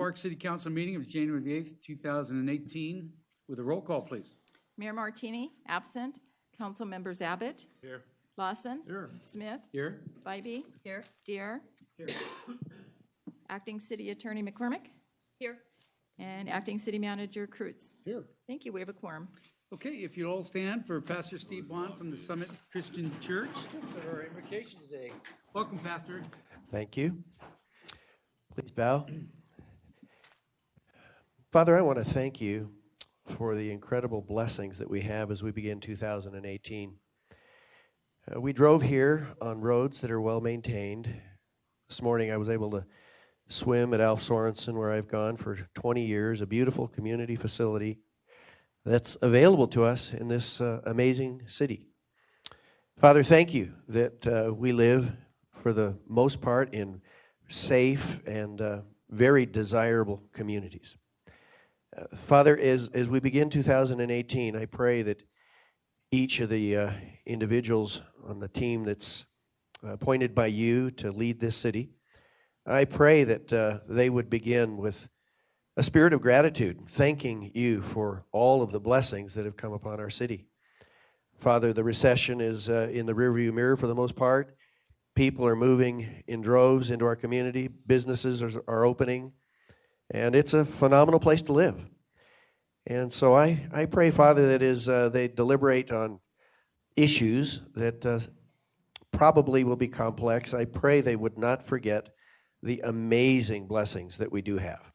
Sparks City Council meeting of January the 8th, 2018, with a roll call, please. Mayor Martini, absent. Council members Abbott. Here. Lawson. Here. Smith. Here. Bybee. Here. Deere. Here. Acting City Attorney McCormick. Here. And Acting City Manager Kreutz. Here. Thank you. We have a quorum. Okay, if you'll all stand for Pastor Steve Bond from the Summit Christian Church for our invocation today. Welcome, Pastor. Thank you. Please bow. Father, I want to thank you for the incredible blessings that we have as we begin 2018. We drove here on roads that are well maintained. This morning I was able to swim at Alf Sorensen, where I've gone for 20 years, a beautiful community facility that's available to us in this amazing city. Father, thank you that we live, for the most part, in safe and very desirable communities. Father, as we begin 2018, I pray that each of the individuals on the team that's appointed by you to lead this city, I pray that they would begin with a spirit of gratitude, thanking you for all of the blessings that have come upon our city. Father, the recession is in the rearview mirror for the most part. People are moving in droves into our community. Businesses are opening. And it's a phenomenal place to live. And so I pray, Father, that as they deliberate on issues that probably will be complex, I pray they would not forget the amazing blessings that we do have.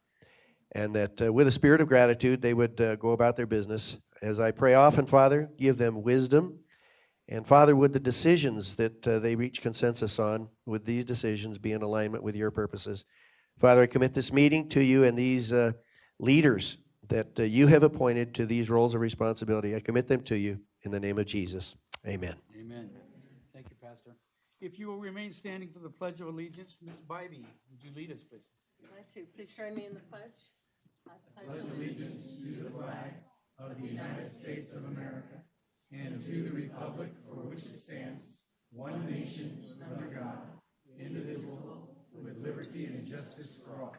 And that with a spirit of gratitude, they would go about their business. As I pray often, Father, give them wisdom. And Father, would the decisions that they reach consensus on, would these decisions be in alignment with your purposes? Father, I commit this meeting to you and these leaders that you have appointed to these roles of responsibility. I commit them to you in the name of Jesus. Amen. Amen. Thank you, Pastor. If you will remain standing for the Pledge of Allegiance, Ms. Bybee, would you lead us, please? I'd like to. Please join me in the pledge. I pledge allegiance to the flag of the United States of America and to the republic for which it stands, one nation under God, indivisible, with liberty and justice for all.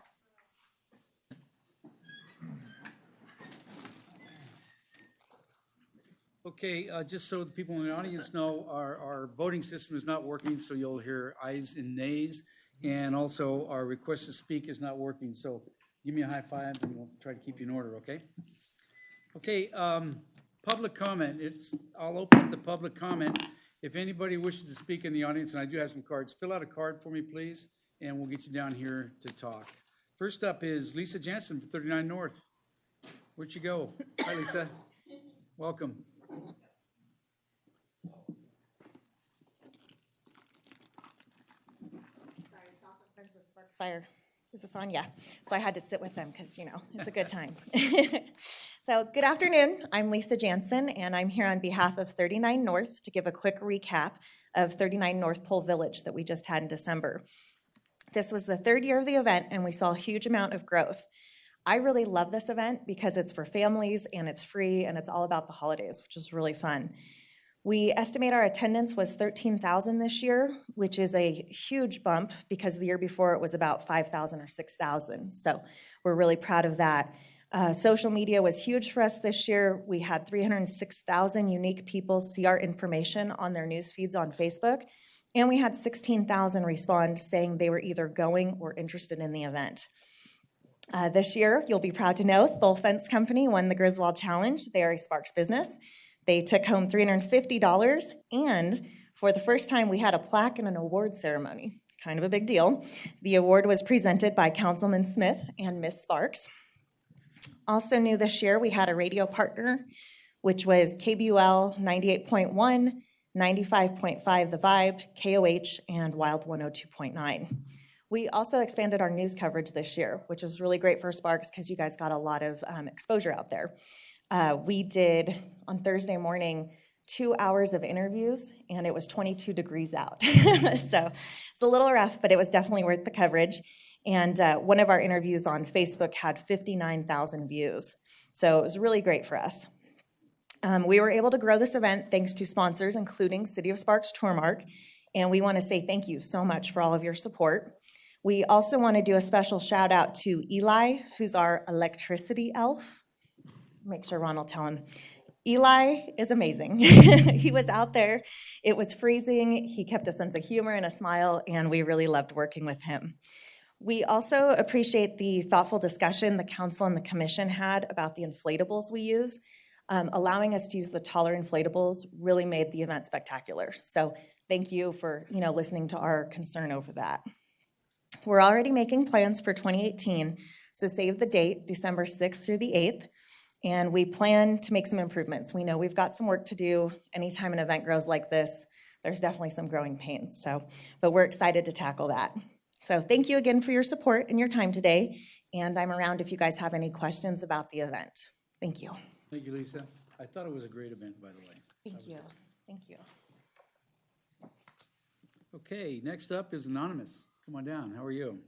Okay, just so the people in the audience know, our voting system is not working, so you'll hear ayes and nays. And also, our request to speak is not working, so give me a high five and we'll try to keep you in order, okay? Okay, public comment. I'll open up the public comment. If anybody wishes to speak in the audience, and I do have some cards, fill out a card for me, please, and we'll get you down here to talk. First up is Lisa Jansen for 39 North. Where'd you go? Hi, Lisa. Welcome. Fire. Is this on? Yeah. So I had to sit with them because, it's a good time. So good afternoon. I'm Lisa Jansen, and I'm here on behalf of 39 North to give a quick recap of 39 North Pole Village that we just had in December. This was the third year of the event, and we saw a huge amount of growth. I really love this event because it's for families, and it's free, and it's all about the holidays, which is really fun. We estimate our attendance was 13,000 this year, which is a huge bump because the year before it was about 5,000 or 6,000. So we're really proud of that. Social media was huge for us this year. We had 306,000 unique people see our information on their news feeds on Facebook, and we had 16,000 respond saying they were either going or interested in the event. This year, you'll be proud to know, Thole Fence Company won the Griswold Challenge. They are a Sparks business. They took home $350, and for the first time, we had a plaque and an award ceremony. Kind of a big deal. The award was presented by Councilman Smith and Miss Sparks. Also new this year, we had a radio partner, which was KBUL 98.1, 95.5 The Vibe, KOH, and Wild 102.9. We also expanded our news coverage this year, which is really great for Sparks because you guys got a lot of exposure out there. We did, on Thursday morning, 2 hours of interviews, and it was 22 degrees out. So it's a little rough, but it was definitely worth the coverage. And one of our interviews on Facebook had 59,000 views. So it was really great for us. We were able to grow this event thanks to sponsors, including City of Sparks Tormark, and we want to say thank you so much for all of your support. We also want to do a special shout out to Eli, who's our electricity elf. Make sure Ron will tell him. Eli is amazing. He was out there. It was freezing. He kept a sense of humor and a smile, and we really loved working with him. We also appreciate the thoughtful discussion the council and the commission had about the inflatables we use. Allowing us to use the taller inflatables really made the event spectacular. So thank you for listening to our concern over that. We're already making plans for 2018, so save the date, December 6th through the 8th, and we plan to make some improvements. We know we've got some work to do. Anytime an event grows like this, there's definitely some growing pains, but we're excited to tackle that. So thank you again for your support and your time today, and I'm around if you guys have any questions about the event. Thank you. Thank you, Lisa. I thought it was a great event, by the way. Thank you. Thank you. Okay, next up is Anonymous. Come on down. How are you?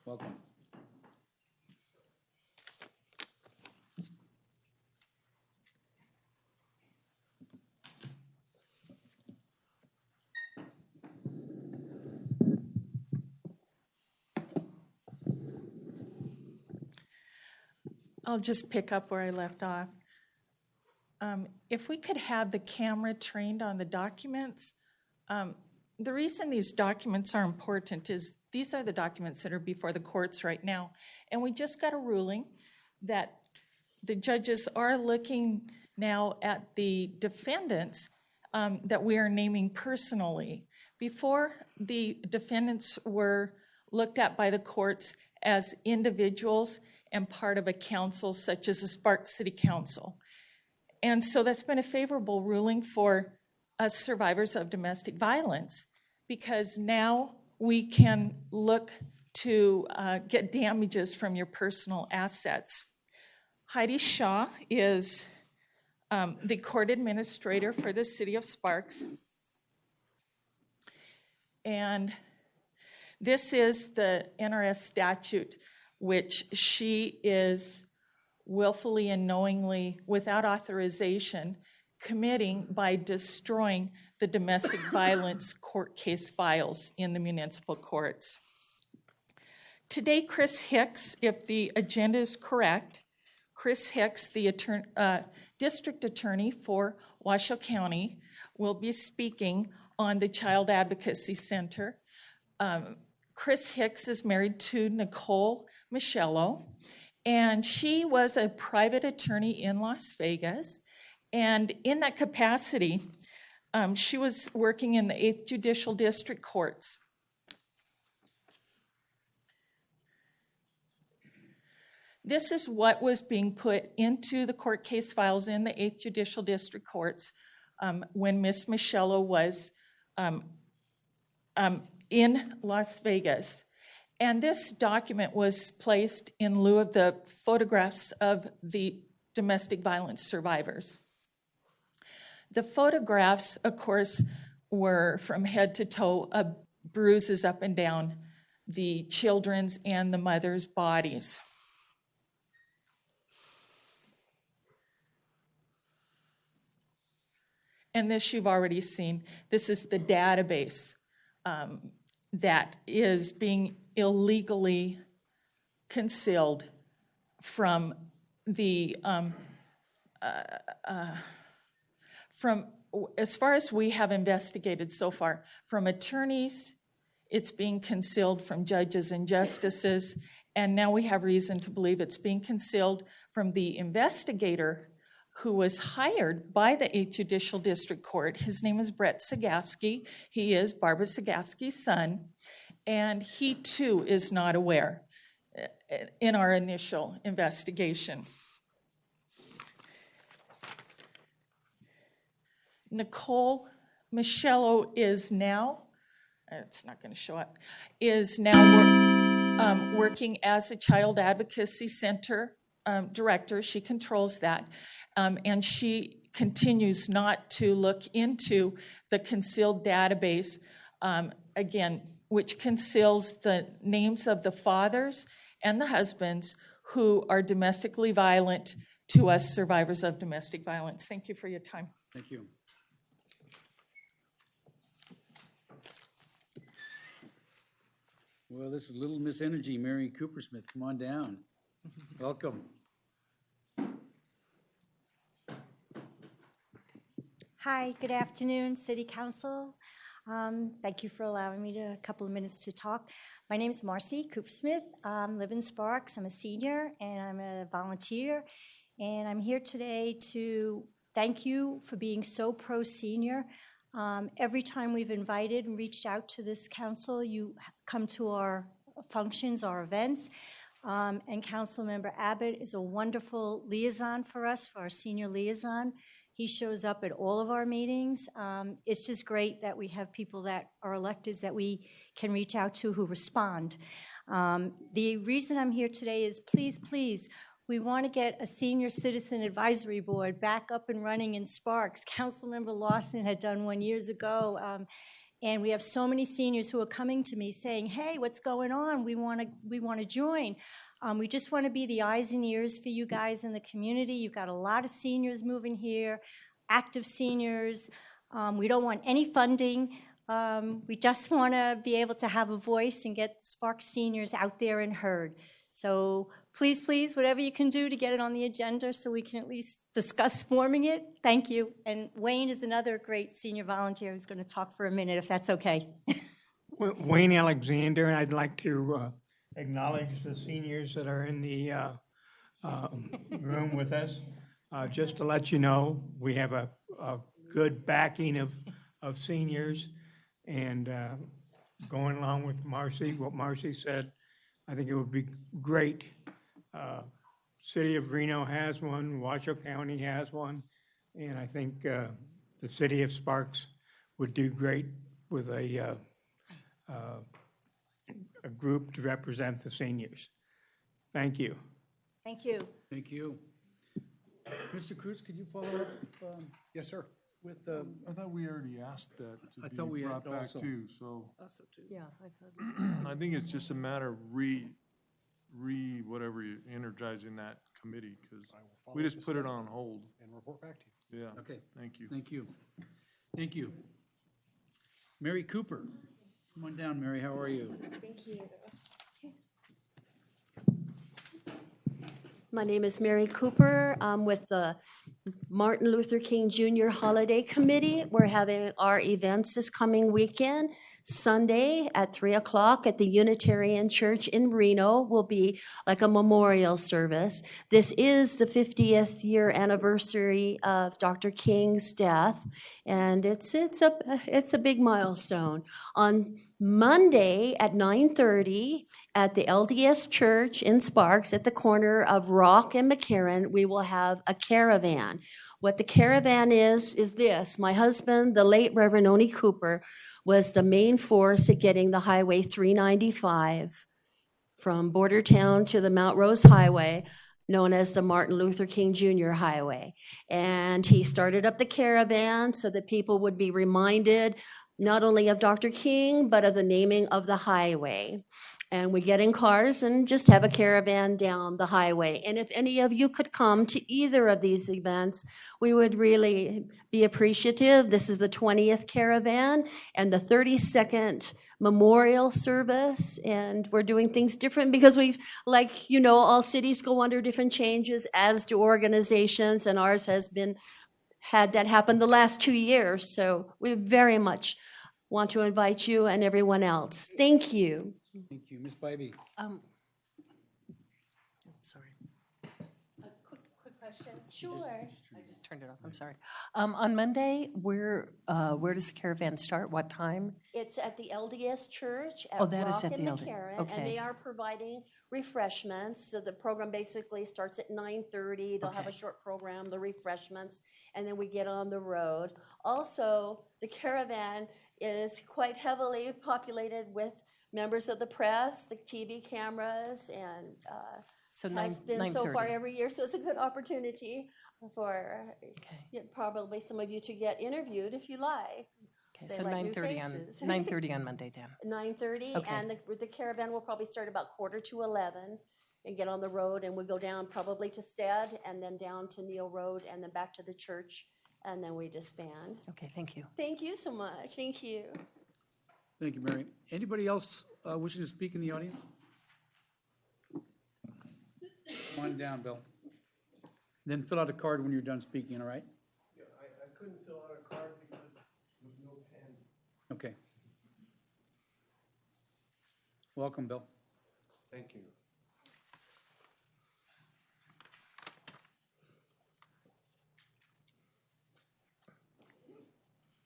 Welcome. I'll just pick up where I left off. If we could have the camera trained on the documents, the reason these documents are important is these are the documents that are before the courts right now. And we just got a ruling that the judges are looking now at the defendants that we are naming personally. Before, the defendants were looked at by the courts as individuals and part of a council such as the Sparks City Council. And so that's been a favorable ruling for us survivors of domestic violence, because now we can look to get damages from your personal assets. Heidi Shaw is the court administrator for the city of Sparks. And this is the NRS statute, which she is willfully and knowingly, without authorization, committing by destroying the domestic violence court case files in the municipal courts. Today, Chris Hicks, if the agenda is correct, Chris Hicks, the district attorney for Washoe County, will be speaking on the Child Advocacy Center. Chris Hicks is married to Nicole Michello, and she was a private attorney in Las Vegas. And in that capacity, she was working in the 8th Judicial District Courts. This is what was being put into the court case files in the 8th Judicial District Courts when Ms. Michello was in Las Vegas. And this document was placed in lieu of the photographs of the domestic violence survivors. The photographs, of course, were from head to toe, bruises up and down the children's and the mother's bodies. And this you've already seen. This is the database that is being illegally concealed from the, as far as we have investigated so far, from attorneys, it's being concealed from judges and justices, and now we have reason to believe it's being concealed from the investigator who was hired by the 8th Judicial District Court. His name is Brett Sagafsky. He is Barbara Sagafsky's son, and he too is not aware in our initial investigation. Nicole Michello is now, it's not going to show up, is now working as a Child Advocacy Center director. She controls that, and she continues not to look into the concealed database, again, which conceals the names of the fathers and the husbands who are domestically violent to us survivors of domestic violence. Thank you for your time. Thank you. Well, this is Little Miss Energy, Mary Coopersmith. Come on down. Welcome. Hi, good afternoon, City Council. Thank you for allowing me a couple of minutes to talk. My name is Marcy Coopersmith. Live in Sparks. I'm a senior and I'm a volunteer. And I'm here today to thank you for being so pro-senior. Every time we've invited and reached out to this council, you come to our functions, our events. And Councilmember Abbott is a wonderful liaison for us, for our senior liaison. He shows up at all of our meetings. It's just great that we have people that are electeds that we can reach out to who respond. The reason I'm here today is please, we want to get a senior citizen advisory board back up and running in Sparks. Councilmember Lawson had done one years ago. And we have so many seniors who are coming to me saying, hey, what's going on? We want to join. We just want to be the eyes and ears for you guys in the community. You've got a lot of seniors moving here, active seniors. We don't want any funding. We just want to be able to have a voice and get Sparks seniors out there and heard. So please, whatever you can do to get it on the agenda so we can at least discuss forming it, thank you. And Wayne is another great senior volunteer who's going to talk for a minute, if that's okay. Wayne Alexander, and I'd like to acknowledge the seniors that are in the room with us. Just to let you know, we have a good backing of seniors, and going along with Marcy, what Marcy said, I think it would be great. City of Reno has one, Washoe County has one, and I think the city of Sparks would do great with a group to represent the seniors. Thank you. Thank you. Thank you. Mr. Cruz, could you follow up? Yes, sir. With I thought we already asked that I to thought we be had brought back also. too, so Yeah, I thought. I think it's just a matter of whatever you energizing that committee, because we just put it on hold. And report back to you. Yeah. Okay. Thank you. Thank you. Thank you. Mary Cooper. Come on down, Mary. How are you? Thank you. My name is Mary Cooper. I'm with the Martin Luther King Jr. Holiday Committee. We're having our events this coming weekend. Sunday at 3 o'clock at the Unitarian Church in Reno will be like a memorial service. This is the 50th year anniversary of Dr. King's death, and it's a big milestone. On Monday at 9:30 at the LDS Church in Sparks at the corner of Rock and McCarran, we will have a caravan. What the caravan is this. My husband, the late Reverend Oni Cooper, was the main force at getting the Highway 395 from Bordertown to the Mount Rose Highway, known as the Martin Luther King Jr. Highway. And he started up the caravan so that people would be reminded not only of Dr. King, but of the naming of the highway. And we get in cars and just have a caravan down the highway. And if any of you could come to either of these events, we would really be appreciative. This is the 20th caravan and the 32nd memorial service. And we're doing things different because all cities go under different changes, as do organizations, and ours has had that happen the last 2 years. So we very much want to invite you and everyone else. Thank you. Thank you. Ms. Bybee. Sorry. Quick question. Sure. I just turned it off. I'm sorry. On Monday, where does the caravan start? What time? It's at the LDS Church at Oh, that is Rock at and the LDS. McCarran, Okay. and they are providing refreshments. So the program basically starts at 9:30. They'll have a Okay. short program, the refreshments, and then we get on the road. Also, the caravan is quite heavily populated with members of the press, the TV cameras, and So has been so far 9:30. every year. So it's a good opportunity for probably some of you to get interviewed if you like. Okay, They so like new 9:30 on, faces. 9:30 on Monday then. 9:30, Okay. and the caravan will probably start about 10:45 and get on the road, and we go down probably to Stead, and then down to Neal Road, and then back to the church, and then we disband. Okay, thank you. Thank you so much. Thank you. Thank you, Mary. Anybody else wishing to speak in the audience? Come on down, Bill. Then fill out a card when you're done speaking, all right? Yeah, I couldn't fill out a card because with no pen. Okay. Welcome, Bill. Thank you.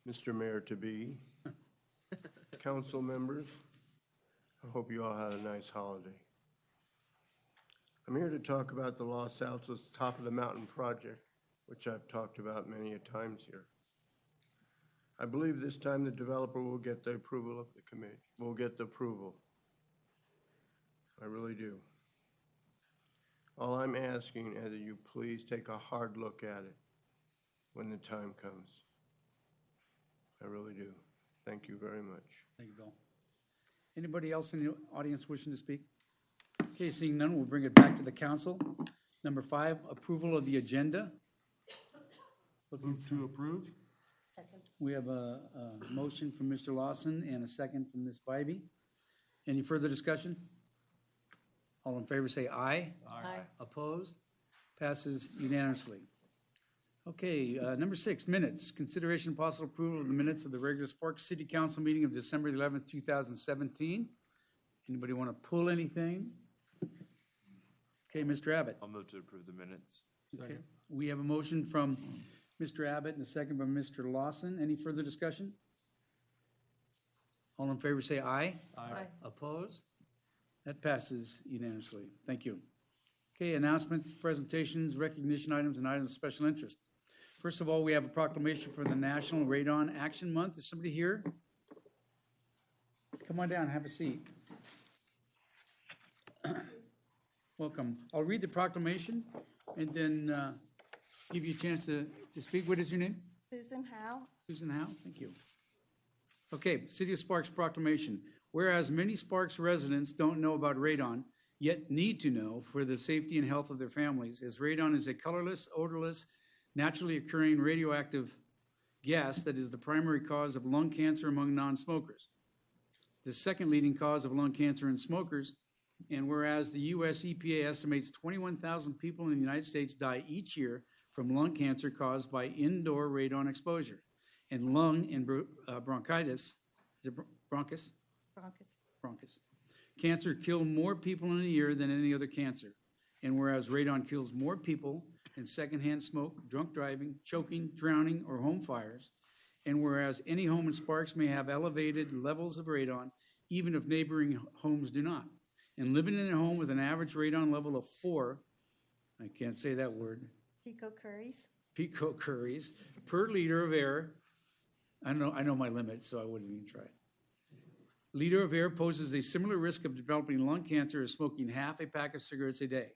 Mr. Mayor-to-be, council members, I hope you all had a nice holiday. I'm here to talk about the Los Altos Top of the Mountain project, which I've talked about many a times here. I believe this time the developer will get the approval of the committee, will get the approval. I really do. All I'm asking is that you please take a hard look at it when the time comes. I really do. Thank you very much. Thank you, Bill. Anybody else in the audience wishing to speak? Okay, seeing none, we'll bring it back to the council. Number 5, approval of the agenda. Move to approve? We have a motion from Mr. Lawson and a second from Ms. Bybee. Any further discussion? All in favor say aye. Aye. Opposed? Passes unanimously. Okay, number 6, minutes. Consideration and possible approval of the minutes of the regular Sparks City Council meeting of December 11th, 2017. Anybody want to pull anything? Okay, Mr. Abbott. I'll move to approve the minutes. Okay, we have a motion from Mr. Abbott and a second by Mr. Lawson. Any further discussion? All in favor say aye. Aye. Opposed? That passes unanimously. Thank you. Okay, announcements, presentations, recognition items, and items of special interest. First of all, we have a proclamation for the National Radon Action Month. Is somebody here? Come on down, have a seat. Welcome. I'll read the proclamation and then give you a chance to speak. What is your name? Susan Howe. Susan Howe, thank you. Okay, City of Sparks proclamation. Whereas many Sparks residents don't know about radon, yet need to know for the safety and health of their families, as radon is a colorless, odorless, naturally occurring radioactive gas that is the primary cause of lung cancer among non-smokers. The second leading cause of lung cancer in smokers, and whereas the U.S. EPA estimates 21,000 people in the United States die each year from lung cancer caused by indoor radon exposure, and lung and bronchitis, is it bronchus? Bronchus. Cancer killed more people in a year than any other cancer. And whereas radon kills more people than secondhand smoke, drunk driving, choking, drowning, or home fires, and whereas any home in Sparks may have elevated levels of radon, even if neighboring homes do not. And living in a home with an average radon level of 4, I can't say that word, picocuries per liter of air. I know my limits, so I wouldn't even try. Liter of air poses a similar risk of developing lung cancer as smoking half a pack of cigarettes a day.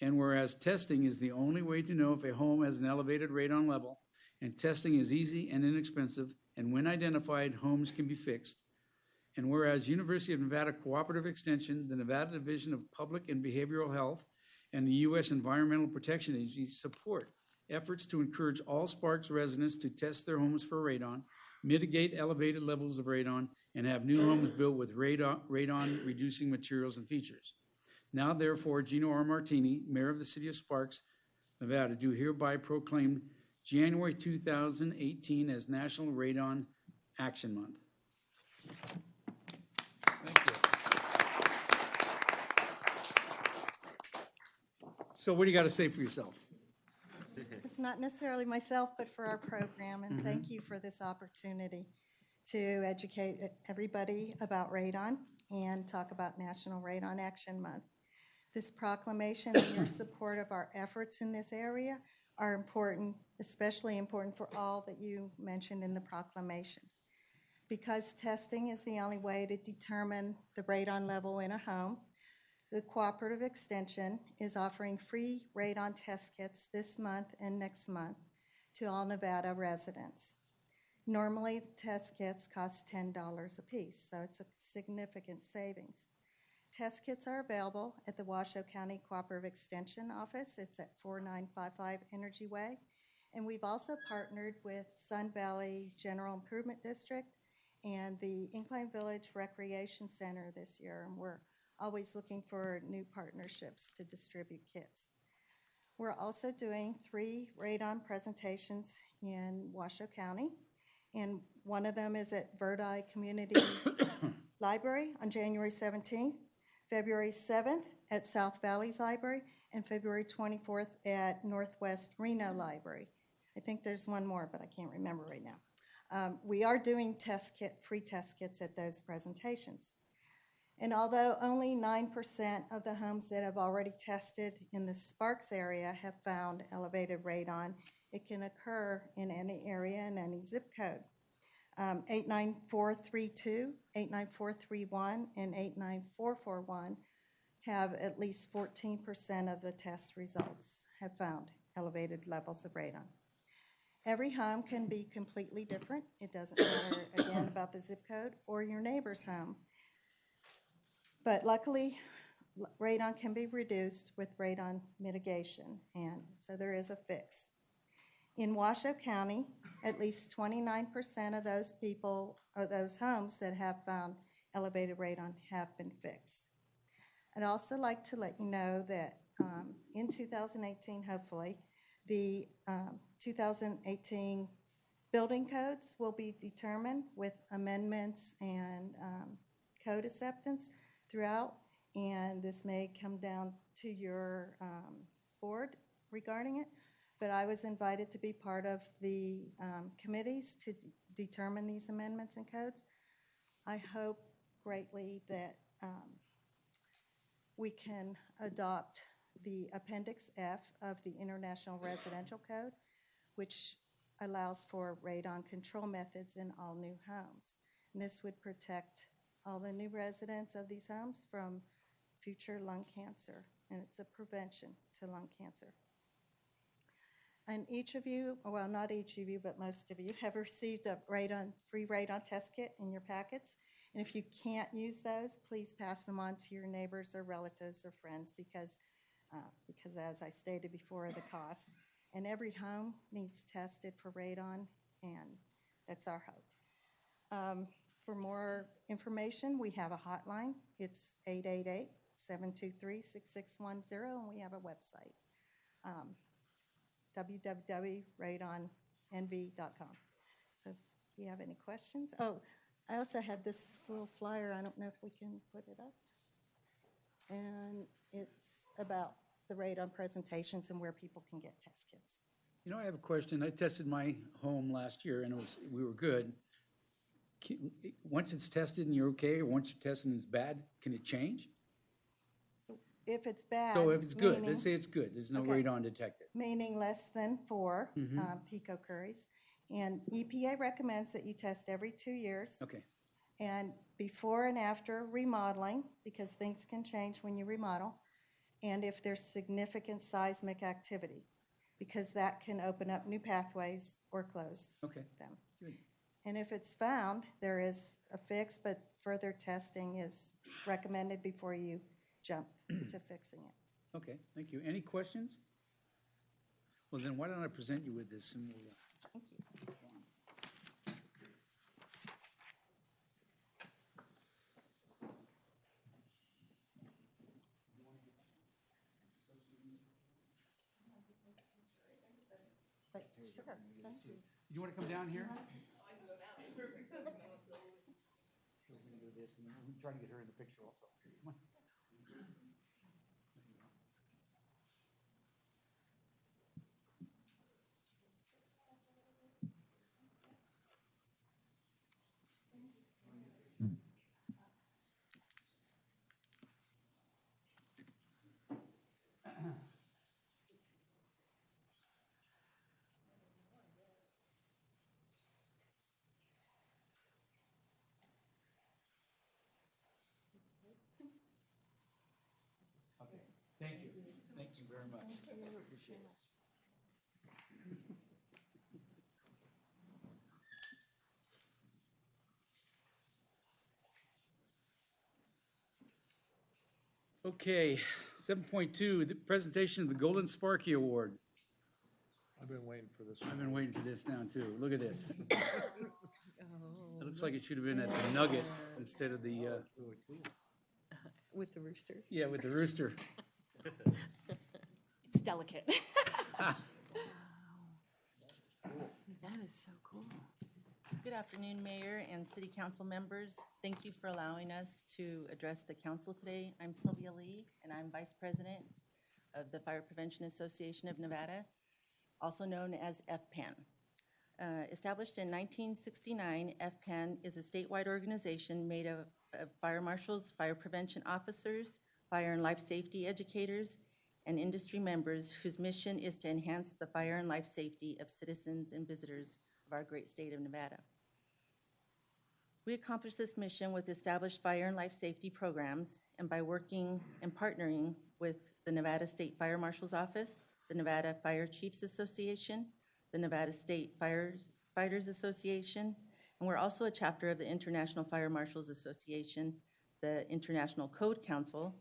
And whereas testing is the only way to know if a home has an elevated radon level, and testing is easy and inexpensive, and when identified, homes can be fixed. And whereas University of Nevada Cooperative Extension, the Nevada Division of Public and Behavioral Health, and the U.S. Environmental Protection Agency support efforts to encourage all Sparks residents to test their homes for radon, mitigate elevated levels of radon, and have new homes built with radon-reducing materials and features. Now, therefore, Gino R. Martini, Mayor of the City of Sparks, Nevada, do hereby proclaim January 2018 as National Radon Action Month. Thank you. So what do you got to say for yourself? It's not necessarily myself, but for our program, and thank you for this opportunity to educate everybody about radon and talk about National Radon Action Month. This proclamation and your support of our efforts in this area are important, especially important for all that you mentioned in the proclamation. Because testing is the only way to determine the radon level in a home, the Cooperative Extension is offering free radon test kits this month and next month to all Nevada residents. Normally, the test kits cost $10 a piece, so it's a significant savings. Test kits are available at the Washoe County Cooperative Extension Office. It's at 4955 Energy Way. And we've also partnered with Sun Valley General Improvement District and the Incline Village Recreation Center this year, and we're always looking for new partnerships to distribute kits. We're also doing 3 radon presentations in Washoe County, and one of them is at Verdi Community Library on January 17th, February 7th at South Valley's Library, and February 24th at Northwest Reno Library. I think there's one more, but I can't remember right now. We are doing free test kits at those presentations. And although only 9% of the homes that have already tested in the Sparks area have found elevated radon, it can occur in any area and any zip code. 89432, 89431, and 89441 have at least 14% of the test results have found elevated levels of radon. Every home can be completely different. It doesn't matter, again, about the zip code or your neighbor's home. But luckily, radon can be reduced with radon mitigation, and so there is a fix. In Washoe County, at least 29% of those people or those homes that have found elevated radon have been fixed. I'd also like to let you know that in 2018, hopefully, the 2018 building codes will be determined with amendments and code acceptance throughout, and this may come down to your board regarding it, but I was invited to be part of the committees to determine these amendments and codes. I hope greatly that we can adopt the Appendix F of the International Residential Code, which allows for radon control methods in all new homes. And this would protect all the new residents of these homes from future lung cancer, and it's a prevention to lung cancer. And each of you, well, not each of you, but most of you have received a free radon test kit in your packets. And if you can't use those, please pass them on to your neighbors or relatives or friends because as I stated before, the cost. And every home needs tested for radon, and that's our hope. For more information, we have a hotline. It's 888-723-6610, and we have a website, www.radonnv.com. So if you have any questions. Oh, I also had this little flyer. I don't know if we can put it up. And it's about the radon presentations and where people can get test kits. You know, I have a question. I tested my home last year, and we were good. Once it's tested and you're okay, or once you're tested and it's bad, can it change? If it's bad. So if it's good, meaning- let's say it's good, there's no Okay. radon detected. Meaning less than 4 picocuries. And EPA recommends that you test every 2 years. Okay, And before and after remodeling, because things can change when you remodel, and if there's significant seismic activity, because that can open up new pathways or close okay, them. good. And if it's found, there is a fix, but further testing is recommended before you jump to fixing it. Okay, thank you. Any questions? Well, then why don't I present you with this and we'll, Thank you. But sure, thank you. you want to come down here? I can go down. Perfect. We're gonna do this and then we'll try to get her in the picture also. Come on. Okay, thank you. Thank you very much. Appreciate it. Okay, 7.2, the presentation of the Golden Sparky Award. I've been waiting for this. I've been waiting for this now too. Look at this. It looks like it should have been at the Nugget instead of the, With the rooster. yeah, with the rooster. It's delicate. That is so cool. Good afternoon, Mayor and City Council members. Thank you for allowing us to address the council today. I'm Sylvia Lee, and I'm Vice President of the Fire Prevention Association of Nevada, also known as FPAN. Established in 1969, FPAN is a statewide organization made of fire marshals, fire prevention officers, fire and life safety educators, and industry members whose mission is to enhance the fire and life safety of citizens and visitors of our great state of Nevada. We accomplish this mission with established fire and life safety programs and by working and partnering with the Nevada State Fire Marshal's Office, the Nevada Fire Chiefs Association, the Nevada State Firefighters Association, and we're also a chapter of the International Fire Marshals Association, the International Code Council,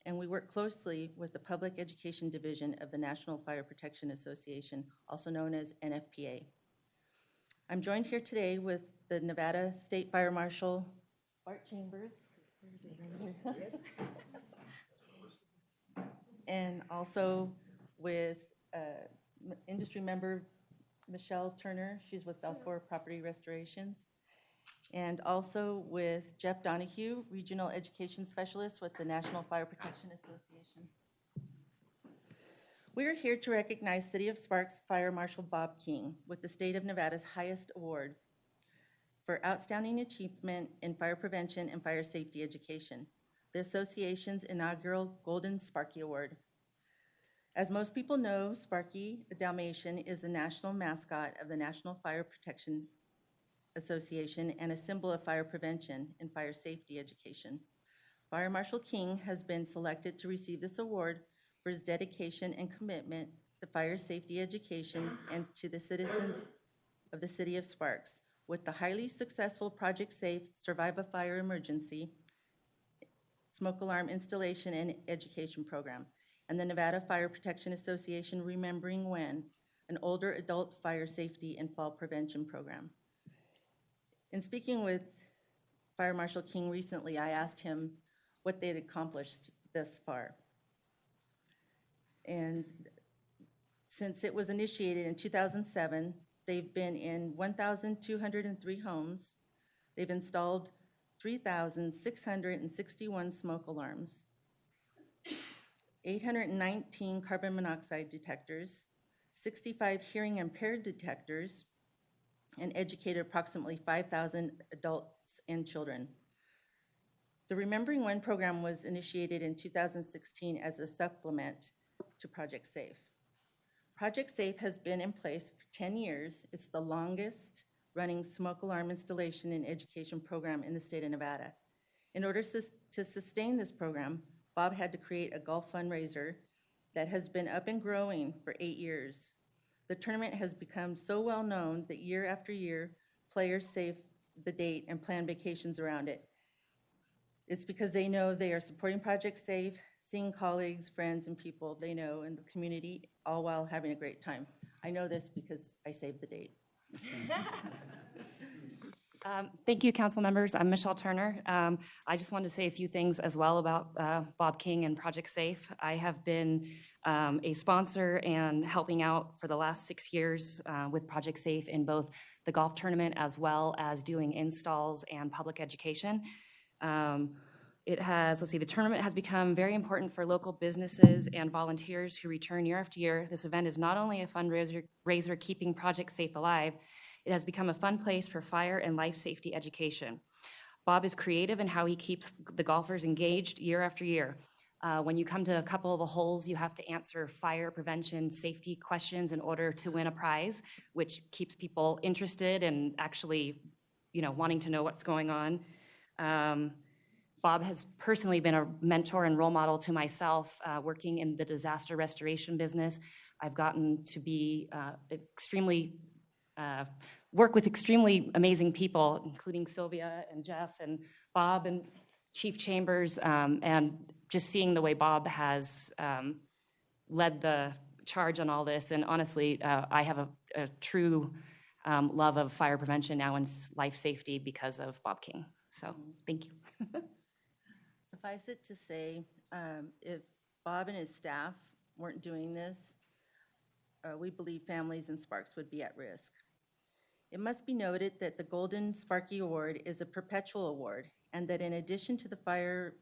and we work closely with the Public Education Division of the National Fire Protection Association, also known as NFPA. I'm joined here today with the Nevada State Fire Marshal, Bart Chambers. And also with industry member Michelle Turner. She's with Balfour Property Restorations. And also with Jeff Donahue, Regional Education Specialist with the National Fire Protection Association. We are here to recognize City of Sparks Fire Marshal Bob King with the state of Nevada's highest award for outstanding achievement in fire prevention and fire safety education, the association's inaugural Golden Sparky Award. As most people know, Sparky, a Dalmatian, is the national mascot of the National Fire Protection Association and a symbol of fire prevention and fire safety education. Fire Marshal King has been selected to receive this award for his dedication and commitment to fire safety education and to the citizens of the City of Sparks with the highly successful Project Safe Survive a Fire Emergency Smoke Alarm Installation and Education Program, and the Nevada Fire Protection Association Remembering When, an older adult fire safety and fall prevention program. In speaking with Fire Marshal King recently, I asked him what they'd accomplished thus far. And since it was initiated in 2007, they've been in 1,203 homes. They've installed 3,661 smoke alarms, 819 carbon monoxide detectors, 65 hearing impaired detectors, and educated approximately 5,000 adults and children. The Remembering When program was initiated in 2016 as a supplement to Project Safe. Project Safe has been in place for 10 years. It's the longest running smoke alarm installation and education program in the state of Nevada. In order to sustain this program, Bob had to create a golf fundraiser that has been up and growing for 8 years. The tournament has become so well known that year after year, players save the date and plan vacations around it. It's because they know they are supporting Project Safe, seeing colleagues, friends, and people they know in the community, all while having a great time. I know this because I saved the date. Thank you, council members. I'm Michelle Turner. I just wanted to say a few things as well about Bob King and Project Safe. I have been a sponsor and helping out for the last 6 years with Project Safe in both the golf tournament as well as doing installs and public education. The tournament has become very important for local businesses and volunteers who return year after year. This event is not only a fundraiser keeping Project Safe alive, it has become a fun place for fire and life safety education. Bob is creative in how he keeps the golfers engaged year after year. When you come to a couple of the holes, you have to answer fire prevention safety questions in order to win a prize, which keeps people interested and actually, wanting to know what's going on. Bob has personally been a mentor and role model to myself working in the disaster restoration business. I've gotten to be work with extremely amazing people, including Sylvia and Jeff and Bob and Chief Chambers, and just seeing the way Bob has led the charge on all this. And honestly, I have a true love of fire prevention now and life safety because of Bob King. So thank you. Suffice it to say, if Bob and his staff weren't doing this, we believe families in Sparks would be at risk. It must be noted that the Golden Sparky Award is a perpetual award, and that in addition to Fire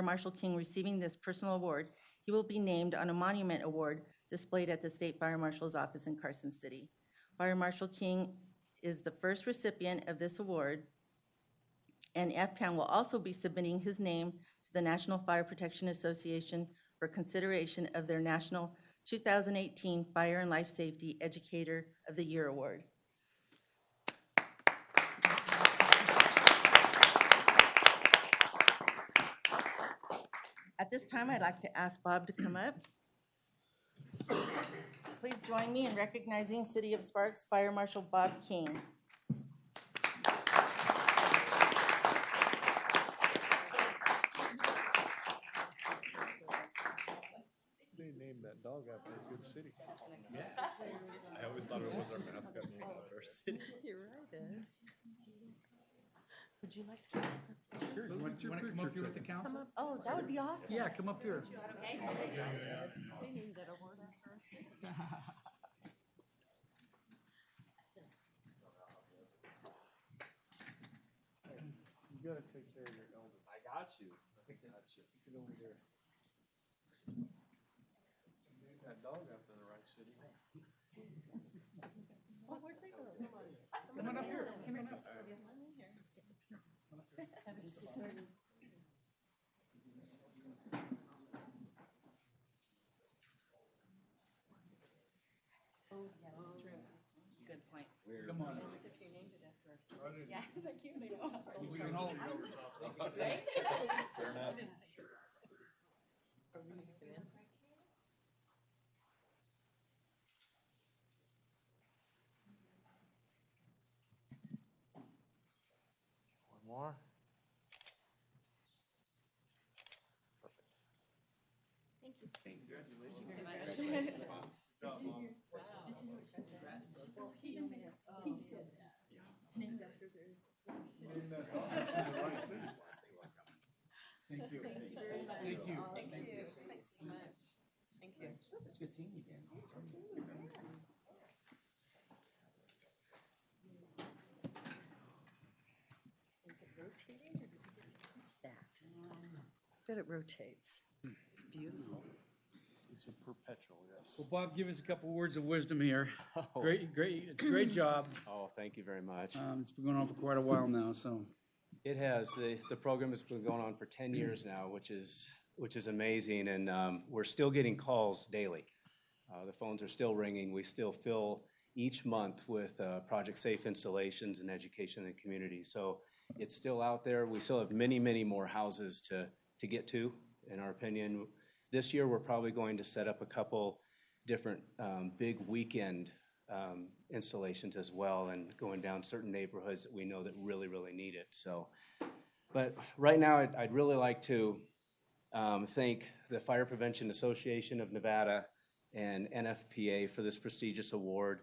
Marshal King receiving this personal award, he will be named on a monument award displayed at the State Fire Marshal's office in Carson City. Fire Marshal King is the first recipient of this award, and FPAN will also be submitting his name to the National Fire Protection Association for consideration of their National 2018 Fire and Life Safety Educator of the Year Award. At this time, I'd like to ask Bob to come up. Please join me in recognizing City of Sparks Fire Marshal Bob King. They named that dog after a good city. Yeah. I always thought it was our mascot name of our city. You're right, Ed. Would you like to come up? Sure, you want to come up here with the council? Oh, that would be awesome. Yeah, come up here. You gotta take care of your elders. I got you. Get over there. Named that dog after the right city. Come on up here. Come on up. Good point. Come on. Yeah, thank you. They know. We can all. Right? Fair enough. One more. Thank you. Thank you. Thank you. Thanks so much. Thank you. It's good seeing you again. Is it rotating or does it get that? I bet it rotates. It's beautiful. It's a perpetual, yes. Well, Bob, give us a couple words of wisdom here. Great, it's a great job. Oh, thank you very much. It's been going on for quite a while now, so. It has. The program has been going on for 10 years now, which is amazing, and we're still getting calls daily. The phones are still ringing. We still fill each month with Project Safe installations and education in the community. So it's still out there. We still have many, many more houses to get to, in our opinion. This year, we're probably going to set up a couple different big weekend installations as well, and going down certain neighborhoods that we know that really, really need it. So, but right now, I'd really like to thank the Fire Prevention Association of Nevada and NFPA for this prestigious award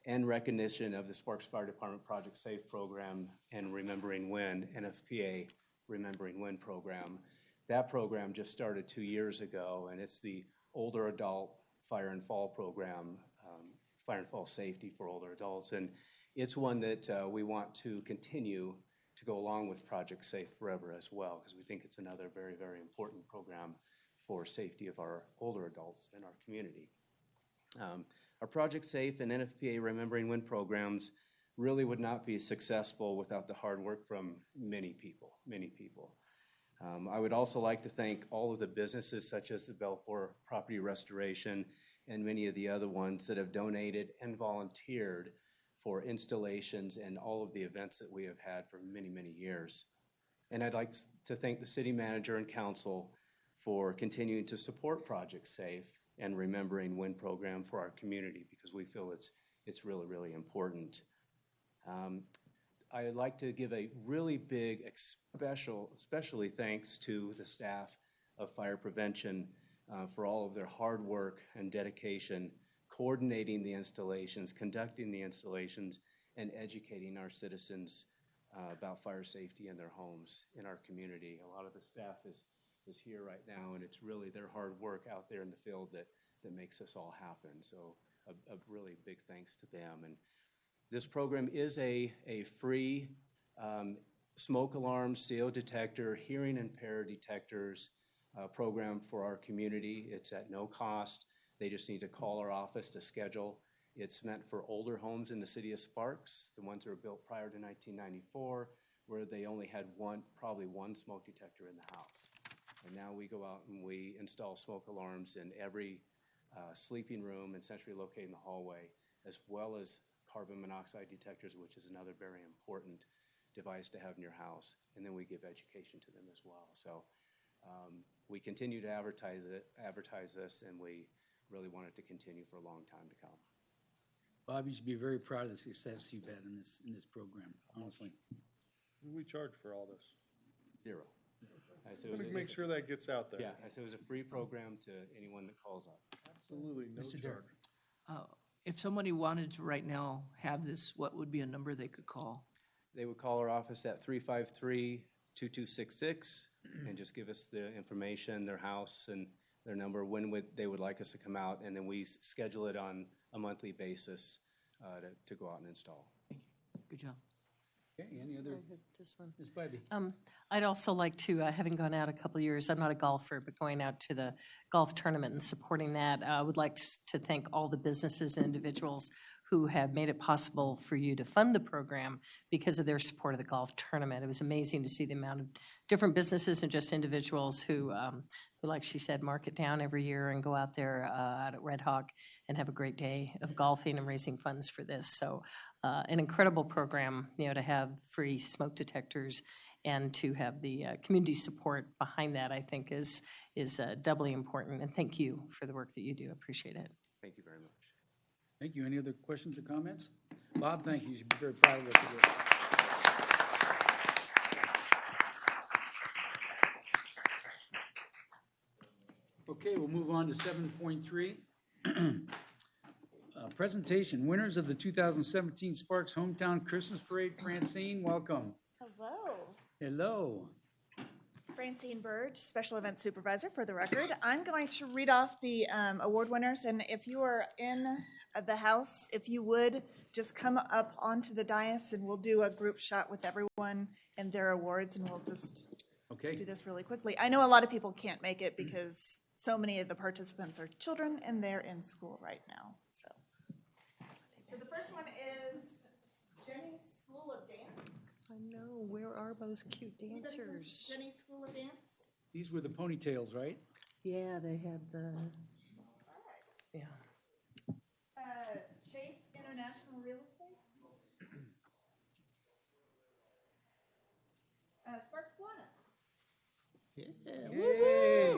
and recognition of the Sparks Fire Department Project Safe program and Remembering When, NFPA Remembering When program. That program just started 2 years ago, and it's the older adult fire and fall program, fire and fall safety for older adults. And it's one that we want to continue to go along with Project Safe Forever as well, because we think it's another very, very important program for safety of our older adults in our community. Our Project Safe and NFPA Remembering When programs really would not be successful without the hard work from many people, many people. I would also like to thank all of the businesses such as the Belfour Property Restoration and many of the other ones that have donated and volunteered for installations and all of the events that we have had for many, many years. And I'd like to thank the city manager and council for continuing to support Project Safe and Remembering When program for our community, because we feel it's really, really important. I'd like to give a really big especially thanks to the staff of Fire Prevention for all of their hard work and dedication, coordinating the installations, conducting the installations, and educating our citizens about fire safety in their homes, in our community. A lot of the staff is here right now, and it's really their hard work out there in the field that makes this all happen. So a really big thanks to them. And this program is a free smoke alarm, CO detector, hearing impaired detectors program for our community. It's at no cost. They just need to call our office to schedule. It's meant for older homes in the city of Sparks, the ones that were built prior to 1994, where they only had probably one smoke detector in the house. And now we go out and we install smoke alarms in every sleeping room and centrally located in the hallway, as well as carbon monoxide detectors, which is another very important device to have in your house. And then we give education to them as well. So we continue to advertise this, and we really want it to continue for a long time to come. Bob, you should be very proud of the success you've had in this program, honestly. We charge for all this. Zero. I said Make sure that gets out there. Yeah, I said it was a free program to anyone that calls up. Absolutely, no Mr. charge. Derrick. If somebody wanted to right now have this, what would be a number they could call? They would call our office at 353-2266 and just give us the information, their house and their number, when they would like us to come out, and then we schedule it on a monthly basis to go out and install. Thank you. Good job. Okay, any other? Just one. Ms. Bybee. I'd also like to, having gone out a couple of years, I'm not a golfer, but going out to the golf tournament and supporting that, I would like to thank all the businesses and individuals who have made it possible for you to fund the program because of their support of the golf tournament. It was amazing to see the amount of different businesses and just individuals who, like she said, mark it down every year and go out there out at Red Hawk and have a great day of golfing and raising funds for this. So an incredible program, to have free smoke detectors and to have the community support behind that, I think is doubly important. And thank you for the work that you do. Appreciate it. Thank you very much. Thank you. Any other questions or comments? Bob, thank you. You should be very proud of what you did. Okay, we'll move on to 7.3. Presentation, winners of the 2017 Sparks Hometown Christmas Parade. Francine, welcome. Hello. Hello. Francine Burge, Special Event Supervisor for the record. I'm going to read off the award winners, and if you are in the house, if you would, just come up onto the dais and we'll do a group shot with everyone and their awards, and we'll just do this really quickly. I know a lot of people can't make it because so many of the participants are children and they're in school right now. So the first one is Jenny's School of Dance. I know. Where are those cute dancers? Jenny's School of Dance. These were the ponytails, right? Yeah, they had the. Yeah. Chase International Real Estate. Sparks Kiwanis. Yeah. Yay.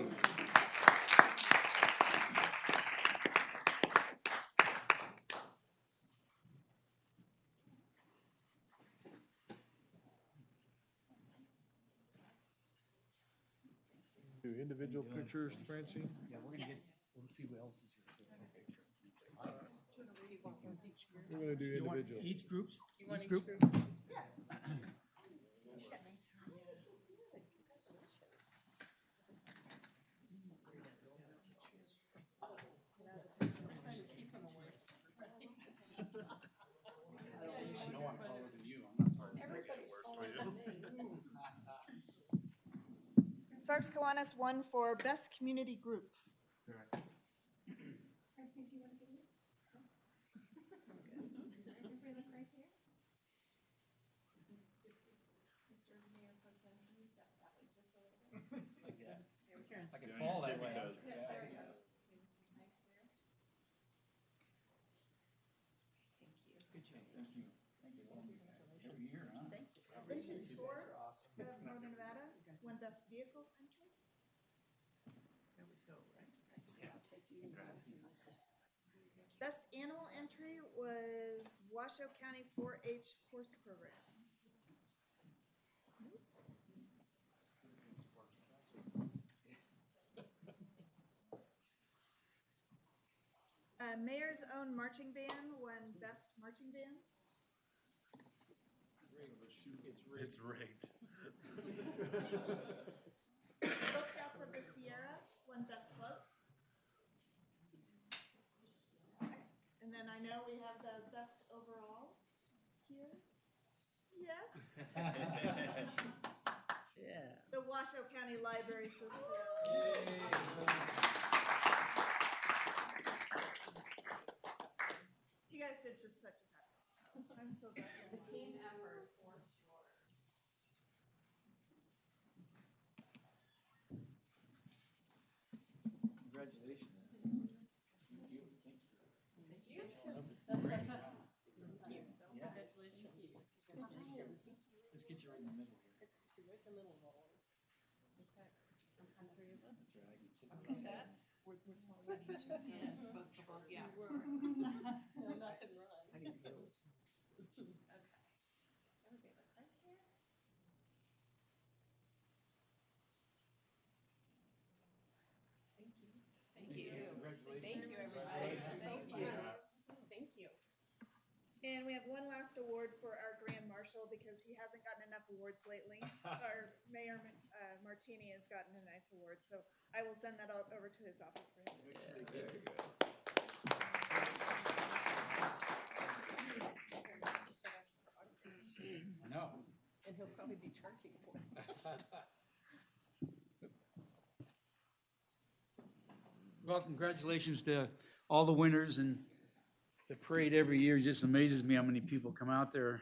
Do individual pictures, Francine? Yeah, we're gonna we'll see what else is here. We're gonna do You want individual. each groups? You want Each group? Sparks Kiwanis won for Best Community Group. I can fall that way. Vintage Ford of Northern Nevada won Best Vehicle Entry. Best Animal Entry was Washoe County 4-H Horse Program. Mayor's Own Marching Band won Best Marching Band. It's rigged. Girl Scouts of the Sierra won Best Float. And then I know we have the Best Overall here. Yes. Yeah. The Washoe County Library System. You guys did just such a fabulous job. I'm so glad. It's a team effort for sure. Congratulations. Let's get you right in the middle here. Right in the middle roles. Okay. I'm three of us. That's right, I can sit Okay. down. We're totally yes. Yeah. You were. So nothing wrong. I need to go. Okay. Everybody look right here. Thank you. Thank you. Congratulations. Thank you, everybody. Thank you. Thank you. And we have one last award for our Grand Marshal because he hasn't gotten enough awards lately. Our Mayor Martini has gotten a nice award, so I will send that out over to his office for him. I know. And he'll probably be charging for it. Well, congratulations to all the winners, and the parade every year just amazes me how many people come out there,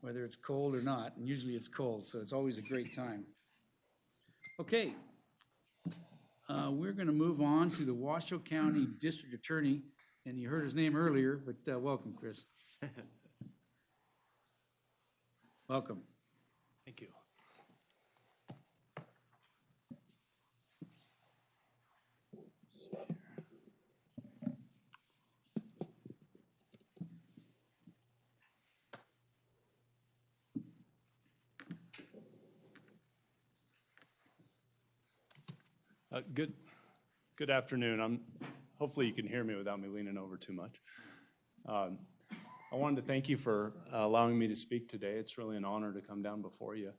whether it's cold or not, and usually it's cold, so it's always a great time. Okay, we're gonna move on to the Washoe County District Attorney, and you heard his name earlier, but welcome, Chris. Welcome. Thank you. Good afternoon. Hopefully you can hear me without me leaning over too much. I wanted to thank you for allowing me to speak today. It's really an honor to come down before you.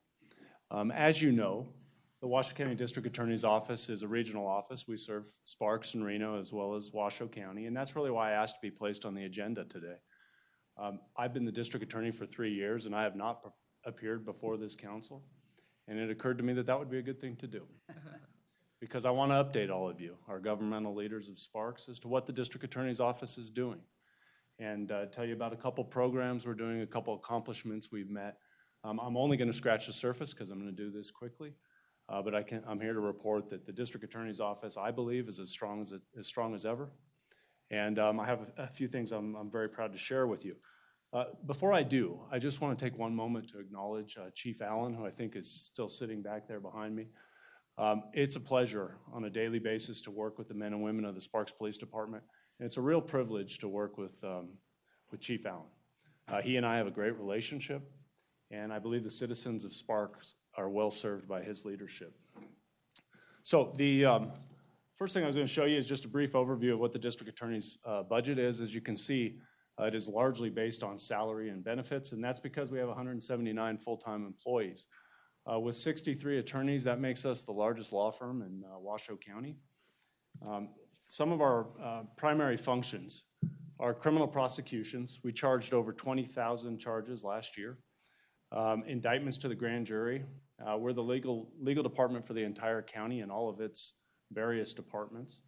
As you know, the Washoe County District Attorney's Office is a regional office. We serve Sparks and Reno as well as Washoe County, and that's really why I asked to be placed on the agenda today. I've been the district attorney for 3 years, and I have not appeared before this council, and it occurred to me that that would be a good thing to do. Because I want to update all of you, our governmental leaders of Sparks, as to what the District Attorney's Office is doing. And tell you about a couple programs we're doing, a couple accomplishments we've met. I'm only going to scratch the surface because I'm going to do this quickly. But I'm here to report that the District Attorney's Office, I believe, is as strong as ever. And I have a few things I'm very proud to share with you. Before I do, I just want to take one moment to acknowledge Chief Allen, who I think is still sitting back there behind me. It's a pleasure on a daily basis to work with the men and women of the Sparks Police Department. And it's a real privilege to work with Chief Allen. He and I have a great relationship, and I believe the citizens of Sparks are well served by his leadership. So the first thing I was going to show you is just a brief overview of what the District Attorney's budget is. As you can see, it is largely based on salary and benefits, and that's because we have 179 full-time employees. With 63 attorneys, that makes us the largest law firm in Washoe County. Some of our primary functions are criminal prosecutions. We charged over 20,000 charges last year. Indictments to the grand jury. We're the legal department for the entire county and all of its various departments.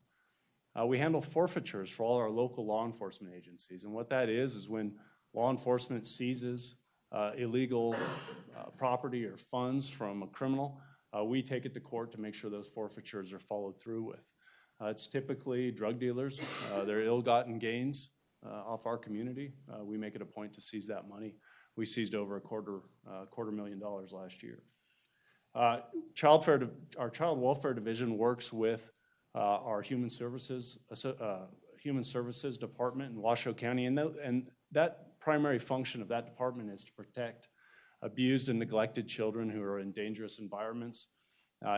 We handle forfeitures for all our local law enforcement agencies. And what that is when law enforcement seizes illegal property or funds from a criminal, we take it to court to make sure those forfeitures are followed through with. It's typically drug dealers, their ill-gotten gains off our community. We make it a point to seize that money. We seized over a $250,000 last year. Our Child Welfare Division works with our Human Services Department in Washoe County, and that primary function of that department is to protect abused and neglected children who are in dangerous environments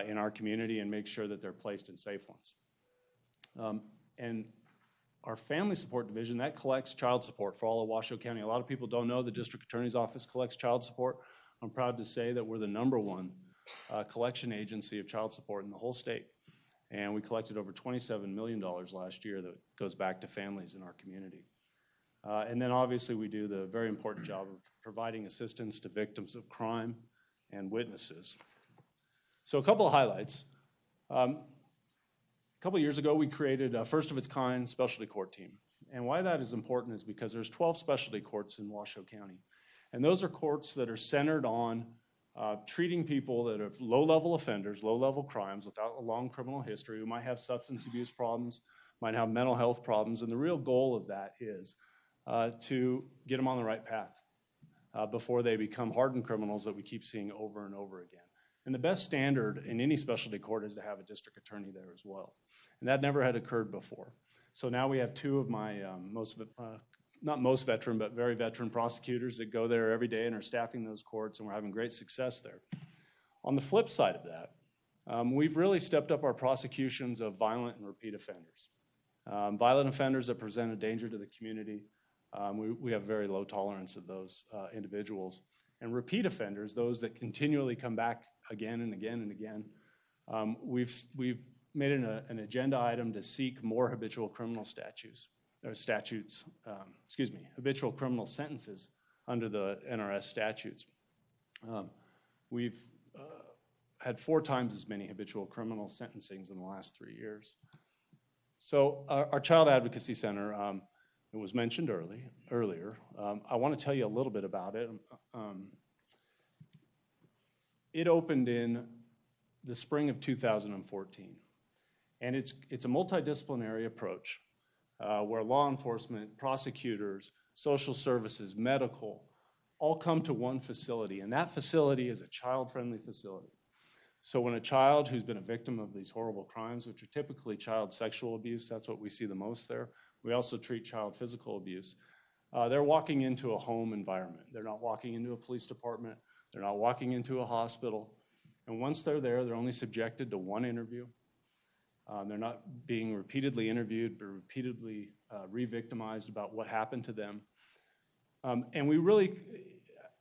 in our community and make sure that they're placed in safe ones. And Our family support division, that collects child support for all of Washoe County. A lot of people don't know the district attorney's office collects child support. I'm proud to say that we're the #1 collection agency of child support in the whole state. And we collected over $27 million last year that goes back to families in our community. And then obviously we do the very important job of providing assistance to victims of crime and witnesses. So a couple of highlights. A couple of years ago, we created a first-of-its-kind specialty court team. And why that is important is because there's 12 specialty courts in Washoe County. And those are courts that are centered on treating people that are low-level offenders, low-level crimes without a long criminal history, who might have substance abuse problems, might have mental health problems. And the real goal of that is to get them on the right path before they become hardened criminals that we keep seeing over and over again. And the best standard in any specialty court is to have a district attorney there as well. And that never had occurred before. So now we have two of my not most veteran, but very veteran prosecutors that go there every day and are staffing those courts, and we're having great success there. On the flip side of that, we've really stepped up our prosecutions of violent and repeat offenders. Violent offenders that present a danger to the community, we have very low tolerance of those individuals. And repeat offenders, those that continually come back again and again and again, we've made an agenda item to seek more habitual criminal habitual criminal sentences under the NRS statutes. We've had 4 times as many habitual criminal sentencings in the last 3 years. So our Child Advocacy Center, it was mentioned earlier. I want to tell you a little bit about it. It opened in the spring of 2014. And it's a multidisciplinary approach where law enforcement, prosecutors, social services, medical, all come to one facility. And that facility is a child-friendly facility. So when a child who's been a victim of these horrible crimes, which are typically child sexual abuse, that's what we see the most there. We also treat child physical abuse. They're walking into a home environment. They're not walking into a police department. They're not walking into a hospital. And once they're there, they're only subjected to one interview. They're not being repeatedly interviewed, but repeatedly re-victimized about what happened to them. And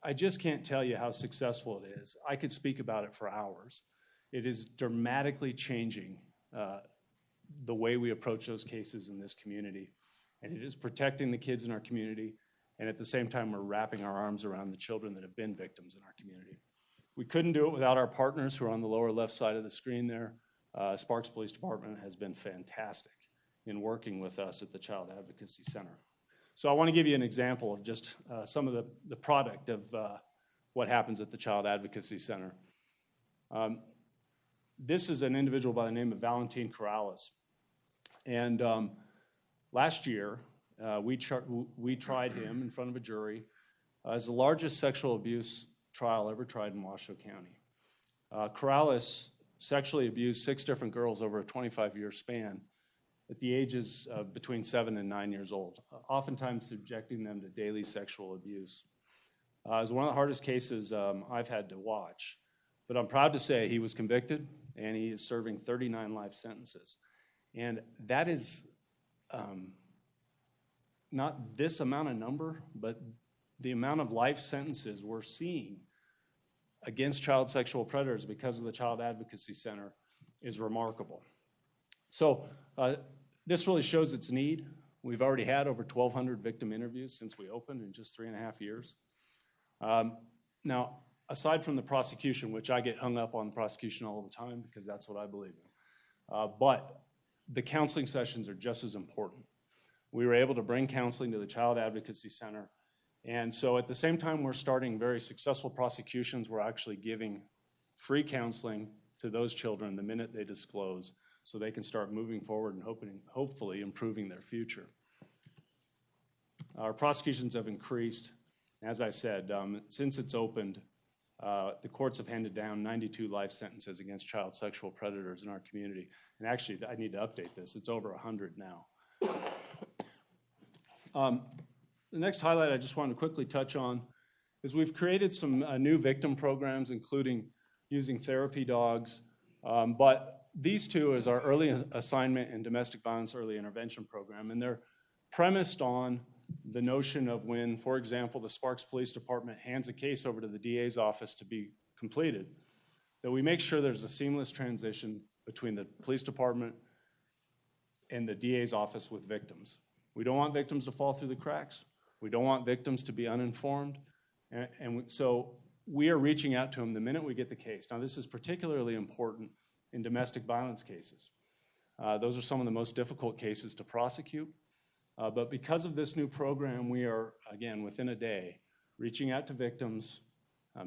I just can't tell you how successful it is. I could speak about it for hours. It is dramatically changing the way we approach those cases in this community. And it is protecting the kids in our community. And at the same time, we're wrapping our arms around the children that have been victims in our community. We couldn't do it without our partners who are on the lower left side of the screen there. Sparks Police Department has been fantastic in working with us at the Child Advocacy Center. So I want to give you an example of just some of the product of what happens at the Child Advocacy Center. This is an individual by the name of Valentin Corrales. And last year, we tried him in front of a jury as the largest sexual abuse trial ever tried in Washoe County. Corrales sexually abused 6 different girls over a 25-year span at the ages of between 7 and 9 years old, oftentimes subjecting them to daily sexual abuse. It was one of the hardest cases I've had to watch, but I'm proud to say he was convicted and he is serving 39 life sentences. And that is not this amount of number, but the amount of life sentences we're seeing against child sexual predators because of the Child Advocacy Center is remarkable. So this really shows its need. We've already had over 1,200 victim interviews since we opened in just 3.5 years. Now, aside from the prosecution, which I get hung up on the prosecution all the time because that's what I believe in, but the counseling sessions are just as important. We were able to bring counseling to the Child Advocacy Center. And so at the same time we're starting very successful prosecutions, we're actually giving free counseling to those children the minute they disclose so they can start moving forward and hopefully improving their future. Our prosecutions have increased. As I said, since it's opened, the courts have handed down 92 life sentences against child sexual predators in our community. And actually, I need to update this. It's over 100 now. The next highlight I just wanted to quickly touch on is we've created some new victim programs, including using therapy dogs, but These two is our early assignment and domestic violence early intervention program, and they're premised on the notion of when, for example, the Sparks Police Department hands a case over to the DA's office to be completed, that we make sure there's a seamless transition between the police department and the DA's office with victims. We don't want victims to fall through the cracks. We don't want victims to be uninformed. So we are reaching out to them the minute we get the case. Now, this is particularly important in domestic violence cases. Those are some of the most difficult cases to prosecute. But because of this new program, we are, again, within a day, reaching out to victims,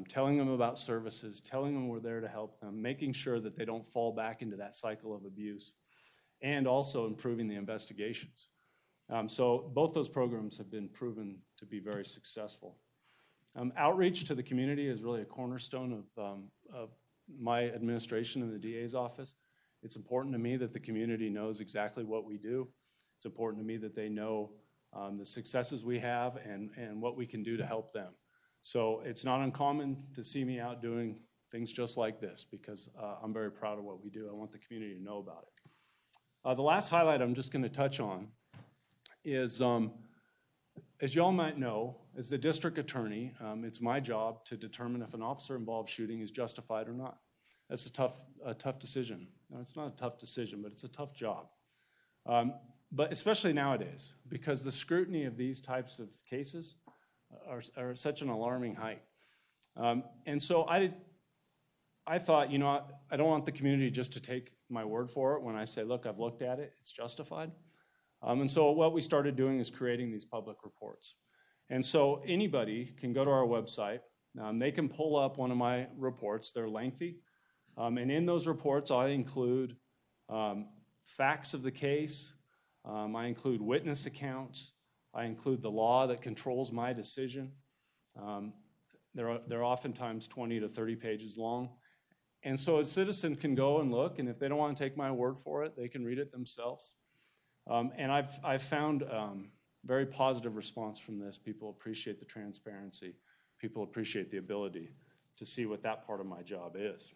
telling them about services, telling them we're there to help them, making sure that they don't fall back into that cycle of abuse, and also improving the investigations. So both those programs have been proven to be very successful. Outreach to the community is really a cornerstone of my administration in the DA's office. It's important to me that the community knows exactly what we do. It's important to me that they know the successes we have and what we can do to help them. So it's not uncommon to see me out doing things just like this because I'm very proud of what we do. I want the community to know about it. The last highlight I'm just going to touch on is, as you all might know, as the district attorney, it's my job to determine if an officer-involved shooting is justified or not. That's a tough decision. No, it's not a tough decision, but it's a tough job. But especially nowadays, because the scrutiny of these types of cases are at such an alarming height. And so I thought, you know, I don't want the community just to take my word for it when I say, look, I've looked at it, it's justified. And so what we started doing is creating these public reports. And so anybody can go to our website. They can pull up one of my reports. They're lengthy. And in those reports, I include facts of the case. I include witness accounts. I include the law that controls my decision. They're oftentimes 20 to 30 pages long. And so a citizen can go and look, and if they don't want to take my word for it, they can read it themselves. And I've found very positive response from this. People appreciate the transparency. People appreciate the ability to see what that part of my job is.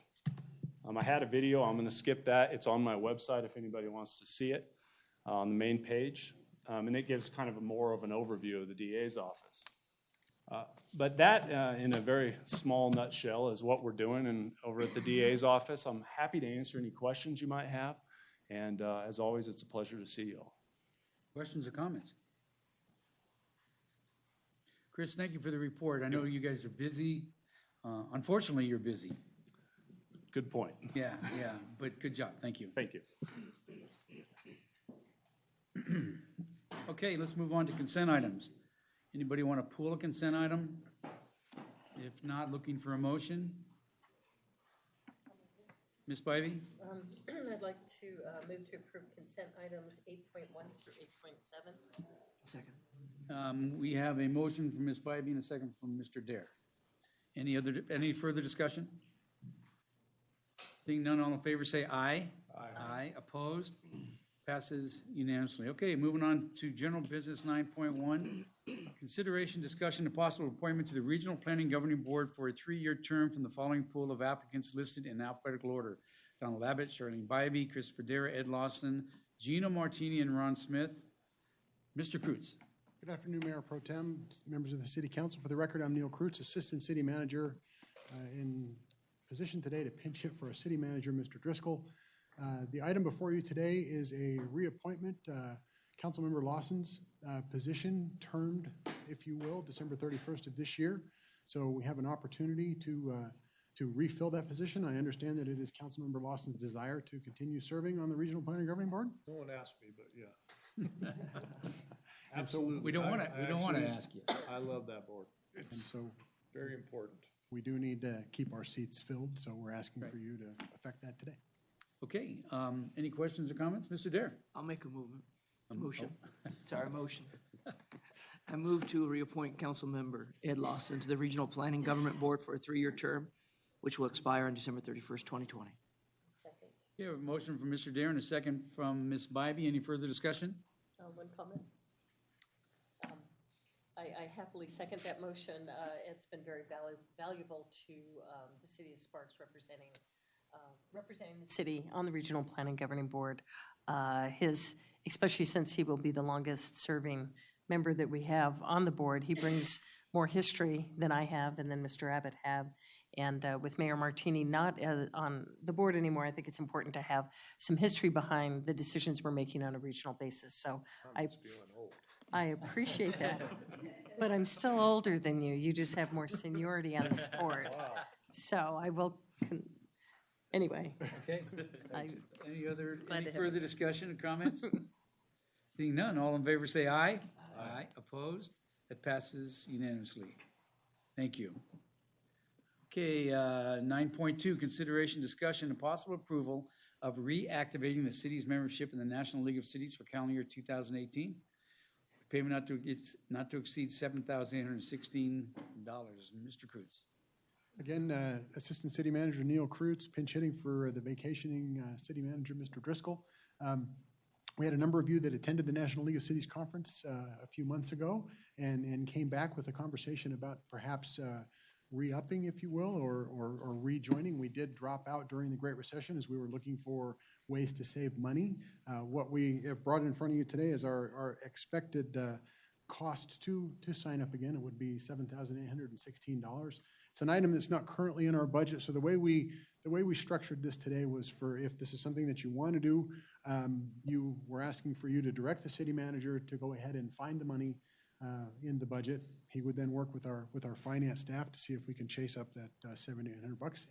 I had a video. I'm going to skip that. It's on my website if anybody wants to see it on the main page. And it gives kind of more of an overview of the DA's office. But that, in a very small nutshell, is what we're doing over at the DA's office. I'm happy to answer any questions you might have. And as always, it's a pleasure to see you all. Questions or comments? Chris, thank you for the report. I know you guys are busy. Unfortunately, you're busy. Good point. Yeah, but good job. Thank you. Thank you. Okay, let's move on to consent items. Anybody want to pull a consent item? If not, looking for a motion? Ms. Bivey? I'd like to move to approve consent items 8.1 through 8.7. Second. We have a motion from Ms. Bybee and a second from Mr. Dare. Any further discussion? Seeing none, all in favor say aye. Aye. Opposed? Passes unanimously. Okay, moving on to general business 9.1. Consideration, discussion, and possible appointment to the Regional Planning Governing Board for a 3-year term from the following pool of applicants listed in alphabetical order: Donald Abbott, Charlene Bybee, Christopher Dare, Ed Lawson, Gino Martini, and Ron Smith. Mr. Kreutz. Good afternoon, Mayor Pro Tem, members of the City Council. For the record, I'm Neil Kreutz, Assistant City Manager, in position today to pinch hit for our City Manager, Mr. Driscoll. The item before you today is a reappointment. Councilmember Lawson's position termed, if you will, December 31st of this year. So we have an opportunity to refill that position. I understand that it is Councilmember Lawson's desire to continue serving on the Regional Planning Governing Board. No one asked me, but yeah. Absolutely. We don't want to ask you. I love that board. And It's so very important. we do need to keep our seats filled, so we're asking for you to effect that today. Okay, any questions or comments? Mr. Dare? I'll make a motion. Sorry, motion. I move to reappoint Councilmember Ed Lawson to the Regional Planning Government Board for a 3-year term, which will expire on December 31st, 2020. Second. We have a motion from Mr. Dare and a second from Ms. Bybee. Any further discussion? One comment. I happily second that motion. It's been very valuable to the city of Sparks representing representing the city on the Regional Planning Governing Board. Especially since he will be the longest-serving member that we have on the board, he brings more history than I have and than Mr. Abbott have. And with Mayor Martini not on the board anymore, I think it's important to have some history behind the decisions we're making on a regional basis. So I appreciate that. But I'm still older than you. You just have more seniority on this board. So I will, anyway. Okay. I- Any further discussion or comments? Seeing none, all in favor say aye. Aye. Opposed? That passes unanimously. Thank you. Okay, 9.2, consideration, discussion, and possible approval of reactivating the city's membership in the National League of Cities for calendar year 2018. Payment not to exceed $7,816. Mr. Cruz. Again, Assistant City Manager Neil Kreutz, pinch hitting for the vacationing City Manager, Mr. Driscoll. We had a number of you that attended the National League of Cities Conference a few months ago and came back with a conversation about perhaps re-upping, if you will, or rejoining. We did drop out during the Great Recession as we were looking for ways to save money. What we have brought in front of you today is our expected cost to sign up again. It would be $7,816. It's an item that's not currently in our budget, so the way we structured this today was for if this is something that you want to do, we're asking for you to direct the city manager to go ahead and find the money in the budget. He would then work with our finance staff to see if we can chase up that $7,800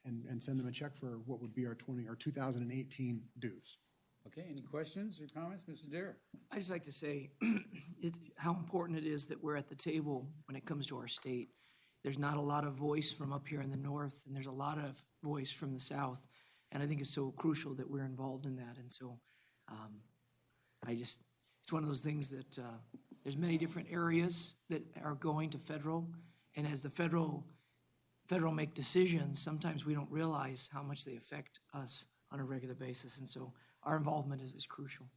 and send them a check for what would be our 2018 dues. Okay, any questions or comments, Mr. Dare? I just like to say how important it is that we're at the table when it comes to our state. There's not a lot of voice from up here in the north, and there's a lot of voice from the south. And I think it's so crucial that we're involved in that. And so it's one of those things that there's many different areas that are going to federal. And as the federal make decisions, sometimes we don't realize how much they affect us on a regular basis. And so our involvement is crucial.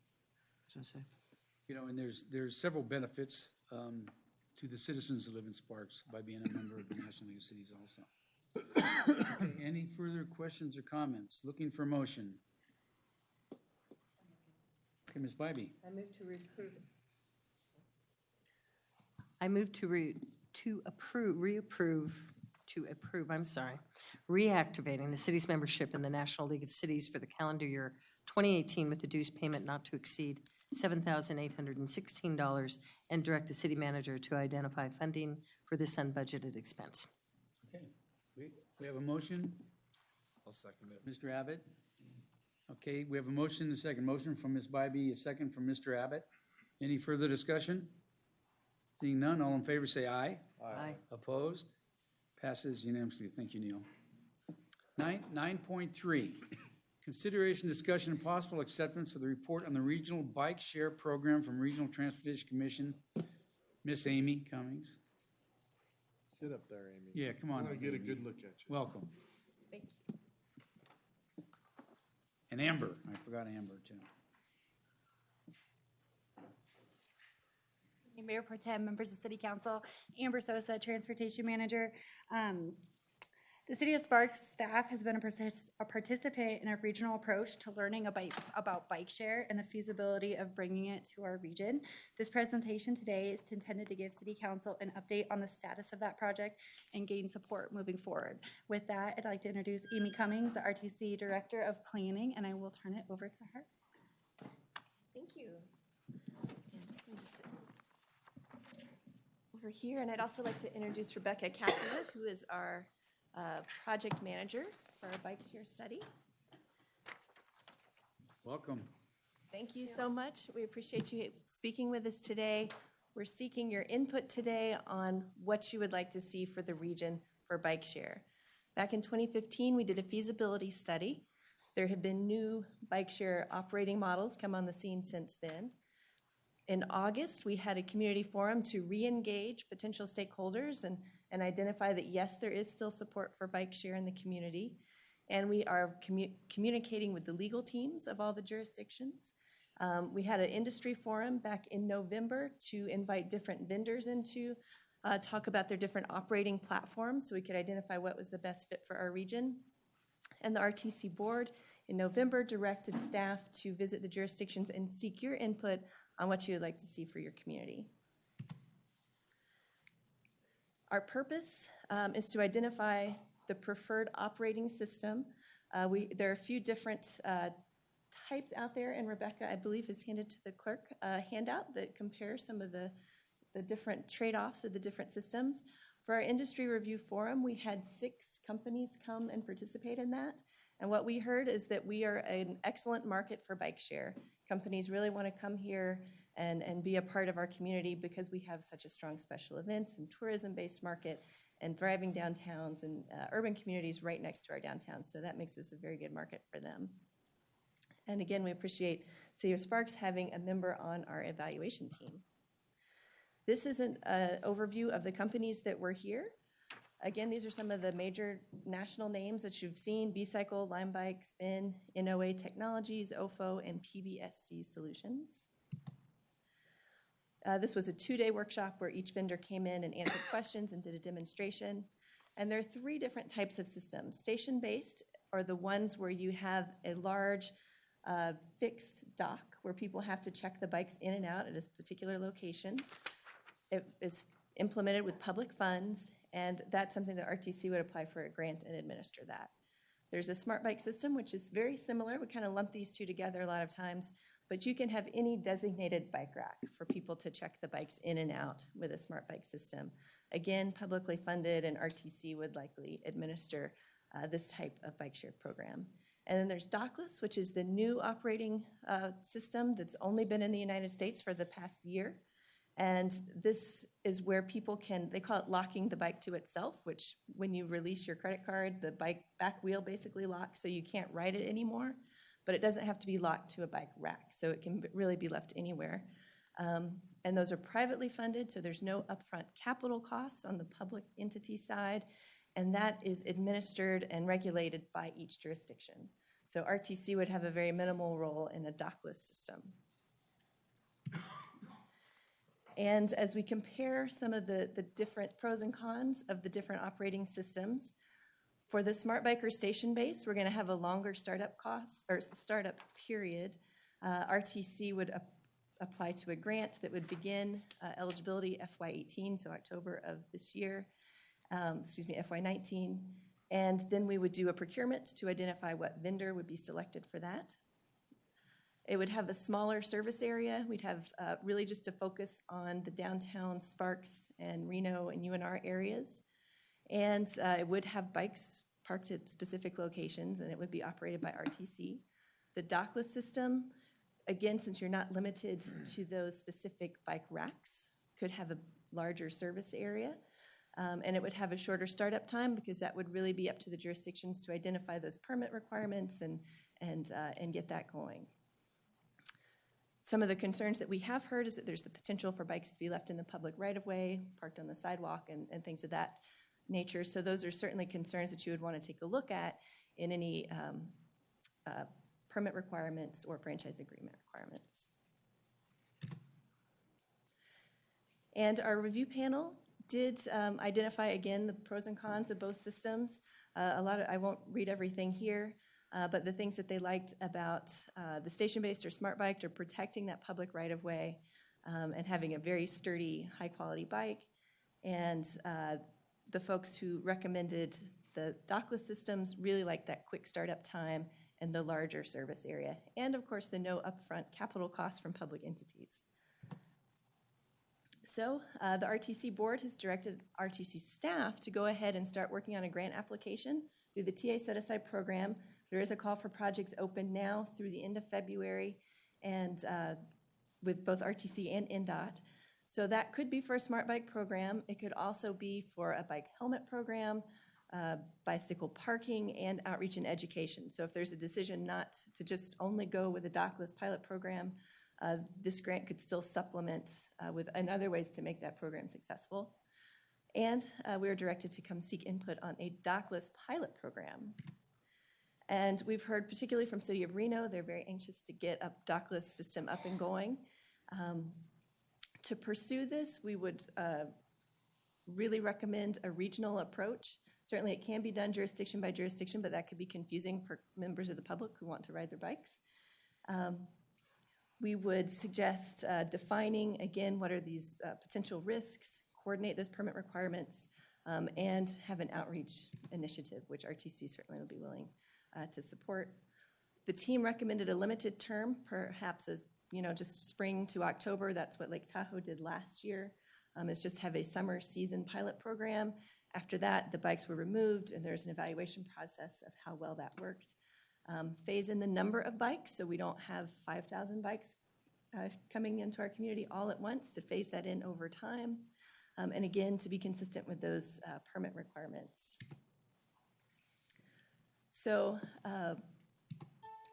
That's what I say. You know, and there's several benefits to the citizens who live in Sparks by being a member of the National League of Cities also. Okay, any further questions or comments? Looking for a motion. Okay, Ms. Bybee. I move to reapprove. I move reactivating the city's membership in the National League of Cities for the calendar year 2018 with the dues payment not to exceed $7,816 and direct the city manager to identify funding for this unbudgeted expense. Okay, we have a motion. I'll second it. Mr. Abbott. Okay, we have a motion and a second. Motion from Ms. Bybee, a second from Mr. Abbott. Any further discussion? Seeing none, all in favor say aye. Aye. Opposed? Passes unanimously. Thank you, Neil. 9.3, consideration, discussion, and possible acceptance of the report on the Regional Bike Share Program from Regional Transportation Commission. Miss Amy Cummings. Sit up there, Amy. Yeah, come on. I want to get a Amy. good look at you. Welcome. Thank you. And Amber. I forgot Amber, too. Mayor Pro Tem, members of City Council, Amber Sosa, Transportation Manager. The City of Sparks staff has been a participant in a regional approach to learning about bike share and the feasibility of bringing it to our region. This presentation today is intended to give City Council an update on the status of that project and gain support moving forward. With that, I'd like to introduce Amy Cummings, the RTC Director of Planning, and I will turn it over to her. Thank you. Over here, and I'd also like to introduce Rebecca Kaffner, who is our project manager for our bike share study. Welcome. Thank you so much. We appreciate you speaking with us today. We're seeking your input today on what you would like to see for the region for bike share. Back in 2015, we did a feasibility study. There have been new bike share operating models come on the scene since then. In August, we had a community forum to re-engage potential stakeholders and identify that, yes, there is still support for bike share in the community. And we are communicating with the legal teams of all the jurisdictions. We had an industry forum back in November to invite different vendors in to talk about their different operating platforms so we could identify what was the best fit for our region. And the RTC Board in November directed staff to visit the jurisdictions and seek your input on what you would like to see for your community. Our purpose is to identify the preferred operating system. There are a few different types out there, and Rebecca, I believe, has handed to the clerk a handout that compares some of the different trade-offs of the different systems. For our industry review forum, we had 6 companies come and participate in that. And what we heard is that we are an excellent market for bike share. Companies really want to come here and be a part of our community because we have such a strong special events and tourism-based market and thriving downtowns and urban communities right next to our downtown. So that makes this a very good market for them. And again, we appreciate City of Sparks having a member on our evaluation team. This is an overview of the companies that were here. Again, these are some of the major national names that you've seen: B-Cycle, Lime Bike, Spin, NOA Technologies, OFO, and PBSC Solutions. This was a 2-day workshop where each vendor came in and answered questions and did a demonstration. And there are 3 different types of systems. Station-based are the ones where you have a large fixed dock where people have to check the bikes in and out at a particular location. It is implemented with public funds, and that's something that RTC would apply for a grant and administer that. There's a smart bike system, which is very similar. We kind of lump these two together a lot of times, but you can have any designated bike rack for people to check the bikes in and out with a smart bike system. Again, publicly funded, and RTC would likely administer this type of bike share program. And then there's Dockless, which is the new operating system that's only been in the United States for the past year. And this is where people can, they call it locking the bike to itself, which when you release your credit card, the bike back wheel basically locks so you can't ride it anymore. But it doesn't have to be locked to a bike rack, so it can really be left anywhere. And those are privately funded, so there's no upfront capital costs on the public entity side, and that is administered and regulated by each jurisdiction. So RTC would have a very minimal role in a dockless system. And as we compare some of the different pros and cons of the different operating systems, for the Smart Biker station base, we're going to have a longer startup cost or startup period. RTC would apply to a grant that would begin eligibility FY18, so October of this year, FY19. And then we would do a procurement to identify what vendor would be selected for that. It would have a smaller service area. We'd have really just a focus on the downtown Sparks and Reno and UNR areas. And it would have bikes parked at specific locations, and it would be operated by RTC. The dockless system, again, since you're not limited to those specific bike racks, could have a larger service area. And it would have a shorter startup time because that would really be up to the jurisdictions to identify those permit requirements and get that going. Some of the concerns that we have heard is that there's the potential for bikes to be left in the public right-of-way, parked on the sidewalk, and things of that nature. So those are certainly concerns that you would want to take a look at in any permit requirements or franchise agreement requirements. And our review panel did identify, again, the pros and cons of both systems. I won't read everything here. But the things that they liked about the station-based or smart bike are protecting that public right-of-way and having a very sturdy, high-quality bike. And the folks who recommended the dockless systems really liked that quick startup time and the larger service area. And, of course, the no upfront capital costs from public entities. So the RTC board has directed RTC staff to go ahead and start working on a grant application through the TA Set-Aside program. There is a call for projects open now through the end of February, and with both RTC and NDOT. So that could be for a smart bike program. It could also be for a bike helmet program, bicycle parking, and outreach and education. So if there's a decision not to just only go with a dockless pilot program, this grant could still supplement with other ways to make that program successful. And we were directed to come seek input on a dockless pilot program. And we've heard particularly from City of Reno, they're very anxious to get a dockless system up and going. To pursue this, we would really recommend a regional approach. Certainly, it can be done jurisdiction by jurisdiction, but that could be confusing for members of the public who want to ride their bikes. We would suggest defining, again, what are these potential risks, coordinate those permit requirements, and have an outreach initiative, which RTC certainly will be willing to support. The team recommended a limited term, perhaps as, just spring to October. That's what Lake Tahoe did last year, is just have a summer season pilot program. After that, the bikes were removed, and there's an evaluation process of how well that worked. Phase in the number of bikes, so we don't have 5,000 bikes coming into our community all at once, to phase that in over time. And again, to be consistent with those permit requirements. So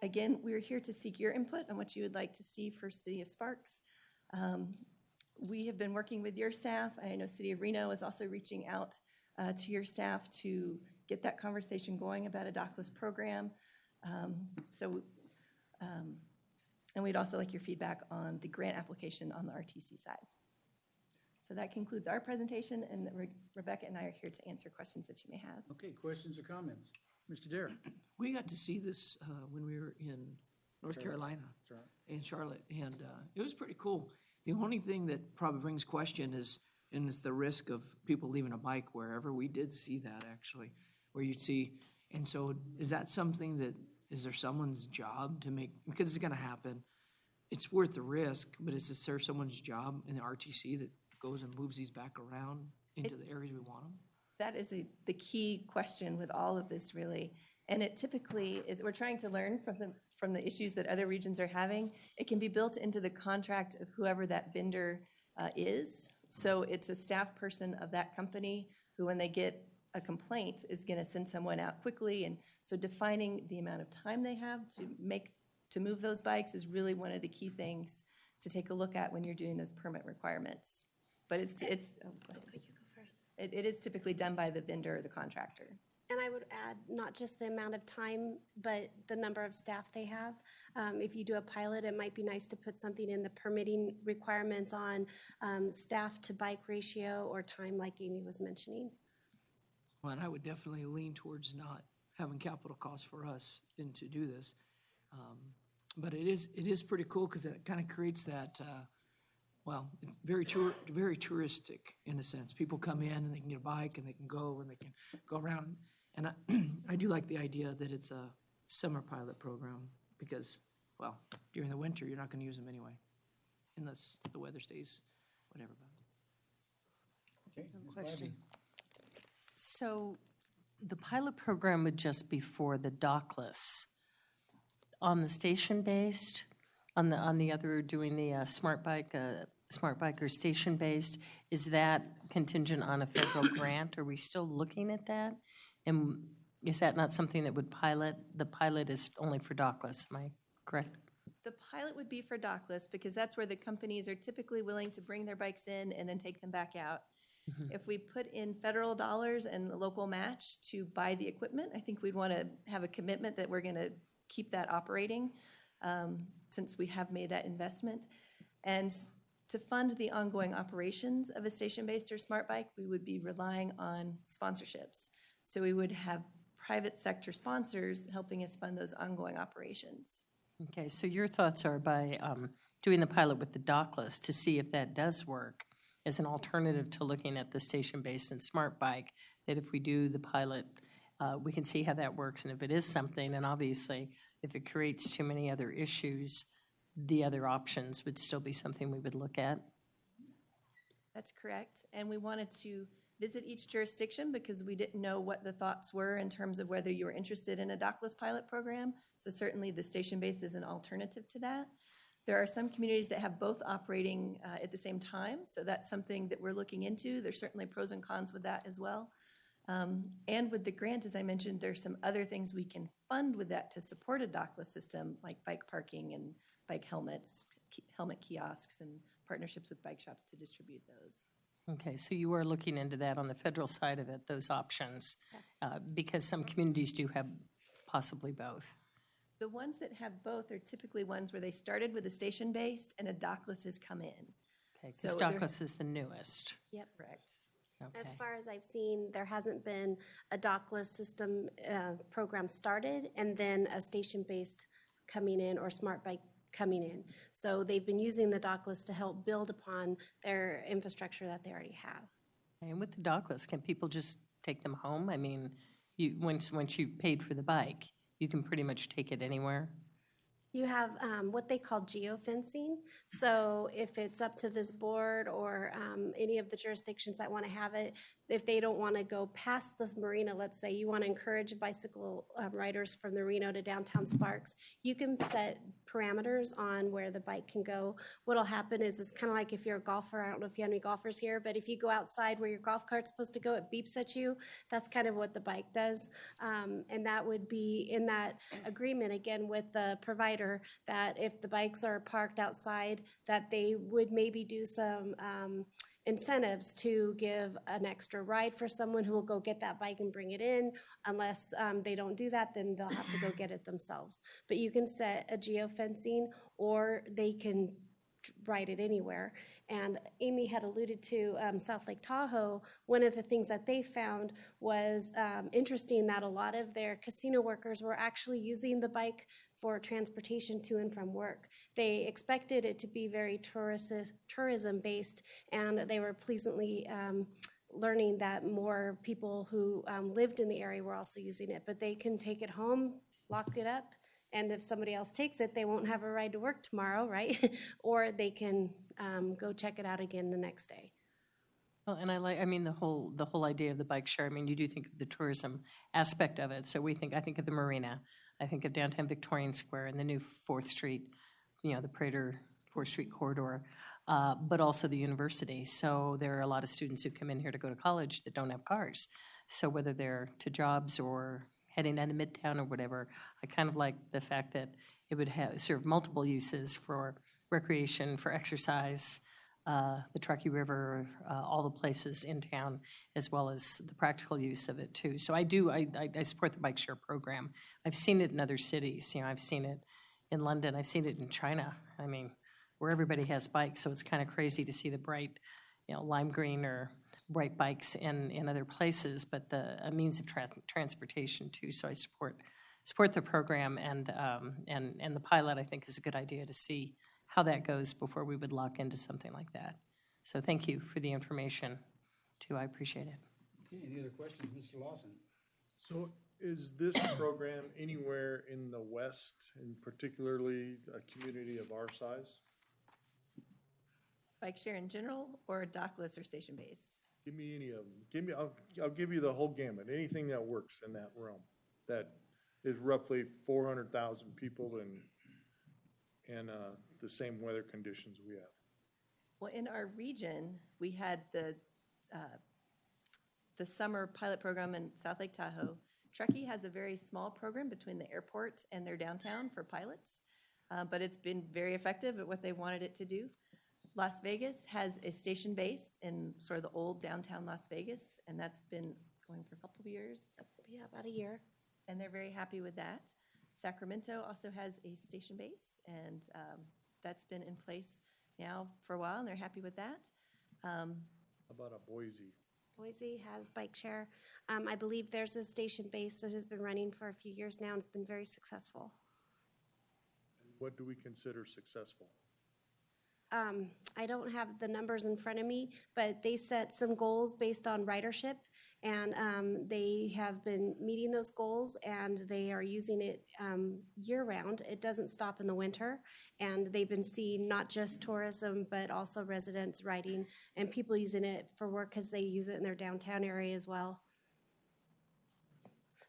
again, we're here to seek your input on what you would like to see for City of Sparks. We have been working with your staff. I know City of Reno is also reaching out to your staff to get that conversation going about a dockless program. And we'd also like your feedback on the grant application on the RTC side. So that concludes our presentation, and Rebecca and I are here to answer questions that you may have. Okay, questions or comments? Mr. Dare? We got to see this when we were in North Carolina, in Charlotte, and it was pretty cool. The only thing that probably brings question is the risk of people leaving a bike wherever. We did see that, actually, where you'd see. And so is that something that, is there someone's job to make, because it's going to happen, it's worth the risk, but is there someone's job in the RTC that goes and moves these back around into the areas we want them? That is the key question with all of this, really. And it typically is, we're trying to learn from the issues that other regions are having. It can be built into the contract of whoever that vendor is. So it's a staff person of that company who, when they get a complaint, is going to send someone out quickly. And so defining the amount of time they have to move those bikes is really one of the key things to take a look at when you're doing those permit requirements. But it is typically done by the vendor or the contractor. And I would add not just the amount of time, but the number of staff they have. If you do a pilot, it might be nice to put something in the permitting requirements on staff to bike ratio or time, like Amy was mentioning. Well, and I would definitely lean towards not having capital costs for us to do this. But it is pretty cool because it kind of creates that, it's very touristic in a sense. People come in and they can get a bike and they can go and they can go around. And I do like the idea that it's a summer pilot program because, during the winter, you're not going to use them anyway, unless the weather stays whatever. Okay, Question. So the pilot program would just be for the dockless. On the station-based, on the other, doing the smart biker station-based, is that contingent on a federal grant? Are we still looking at that? And is that not something that would pilot? The pilot is only for dockless, am I correct? The pilot would be for dockless because that's where the companies are typically willing to bring their bikes in and then take them back out. If we put in federal dollars and the local match to buy the equipment, I think we'd want to have a commitment that we're going to keep that operating since we have made that investment. And to fund the ongoing operations of a station-based or smart bike, we would be relying on sponsorships. So we would have private sector sponsors helping us fund those ongoing operations. Okay, so your thoughts are by doing the pilot with the dockless to see if that does work as an alternative to looking at the station-based and smart bike, that if we do the pilot, we can see how that works. And if it is something, and obviously if it creates too many other issues, the other options would still be something we would look at. That's correct. And we wanted to visit each jurisdiction because we didn't know what the thoughts were in terms of whether you were interested in a dockless pilot program. So certainly the station-based is an alternative to that. There are some communities that have both operating at the same time, so that's something that we're looking into. There's certainly pros and cons with that as well. And with the grant, as I mentioned, there's some other things we can fund with that to support a dockless system, like bike parking and bike helmets, helmet kiosks, and partnerships with bike shops to distribute those. Okay, so you are looking into that on the federal side of it, those options, because some communities do have possibly both. The ones that have both are typically ones where they started with a station-based and a dockless has come in. Okay, because dockless is the newest. Yep, correct. As Okay. far as I've seen, there hasn't been a dockless system program started and then a station-based coming in or smart bike coming in. So they've been using the dockless to help build upon their infrastructure that they already have. And with the dockless, can people just take them home? I mean, once you've paid for the bike, you can pretty much take it anywhere. You have what they call geofencing. So if it's up to this board or any of the jurisdictions that want to have it, if they don't want to go past this marina, let's say you want to encourage bicycle riders from the Reno to downtown Sparks, you can set parameters on where the bike can go. What'll happen is it's kind of like if you're a golfer, I don't know if you have any golfers here, but if you go outside where your golf cart's supposed to go, it beeps at you. That's kind of what the bike does. And that would be in that agreement, again, with the provider, that if the bikes are parked outside, that they would maybe do some incentives to give an extra ride for someone who will go get that bike and bring it in. Unless they don't do that, then they'll have to go get it themselves. But you can set a geofencing, or they can ride it anywhere. And Amy had alluded to South Lake Tahoe. One of the things that they found was interesting, that a lot of their casino workers were actually using the bike for transportation to and from work. They expected it to be very tourism-based, and they were pleasantly learning that more people who lived in the area were also using it. But they can take it home, lock it up, and if somebody else takes it, they won't have a ride to work tomorrow, right? Or they can go check it out again the next day. Well, and I mean, the whole idea of the bike share, I mean, you do think of the tourism aspect of it. So I think of the marina, I think of downtown Victorian Square and the new 4th Street, the Prater 4th Street corridor, but also the university. So there are a lot of students who come in here to go to college that don't have cars. So whether they're to jobs or heading into Midtown or whatever, I kind of like the fact that it would serve multiple uses for recreation, for exercise, the Truckee River, all the places in town, as well as the practical use of it too. So I support the bike share program. I've seen it in other cities. I've seen it in London. I've seen it in China. I mean, where everybody has bikes. So it's kind of crazy to see the bright, lime green or bright bikes in other places, but a means of transportation too. So I support the program, and the pilot, I think, is a good idea to see how that goes before we would lock into something like that. So thank you for the information too. I appreciate it. Okay, any other questions, Mr. Lawson? So is this program anywhere in the West, and particularly a community of our size? Bike share in general, or dockless or station-based? Give me any of them. I'll give you the whole gamut, anything that works in that realm. That is roughly 400,000 people and the same weather conditions we have. Well, in our region, we had the summer pilot program in South Lake Tahoe. Truckee has a very small program between the airport and their downtown for pilots, but it's been very effective at what they wanted it to do. Las Vegas has a station-based in sort of the old downtown Las Vegas, and that's been going for a couple of years. Yeah, about a year. And they're very happy with that. Sacramento also has a station-based, and that's been in place now for a while, and they're happy with that. How about a Boise? Boise has bike share. I believe there's a station-based that has been running for a few years now, and it's been very successful. What do we consider successful? I don't have the numbers in front of me, but they set some goals based on ridership, and they have been meeting those goals, and they are using it year-round. It doesn't stop in the winter, and they've been seeing not just tourism, but also residents riding and people using it for work because they use it in their downtown area as well.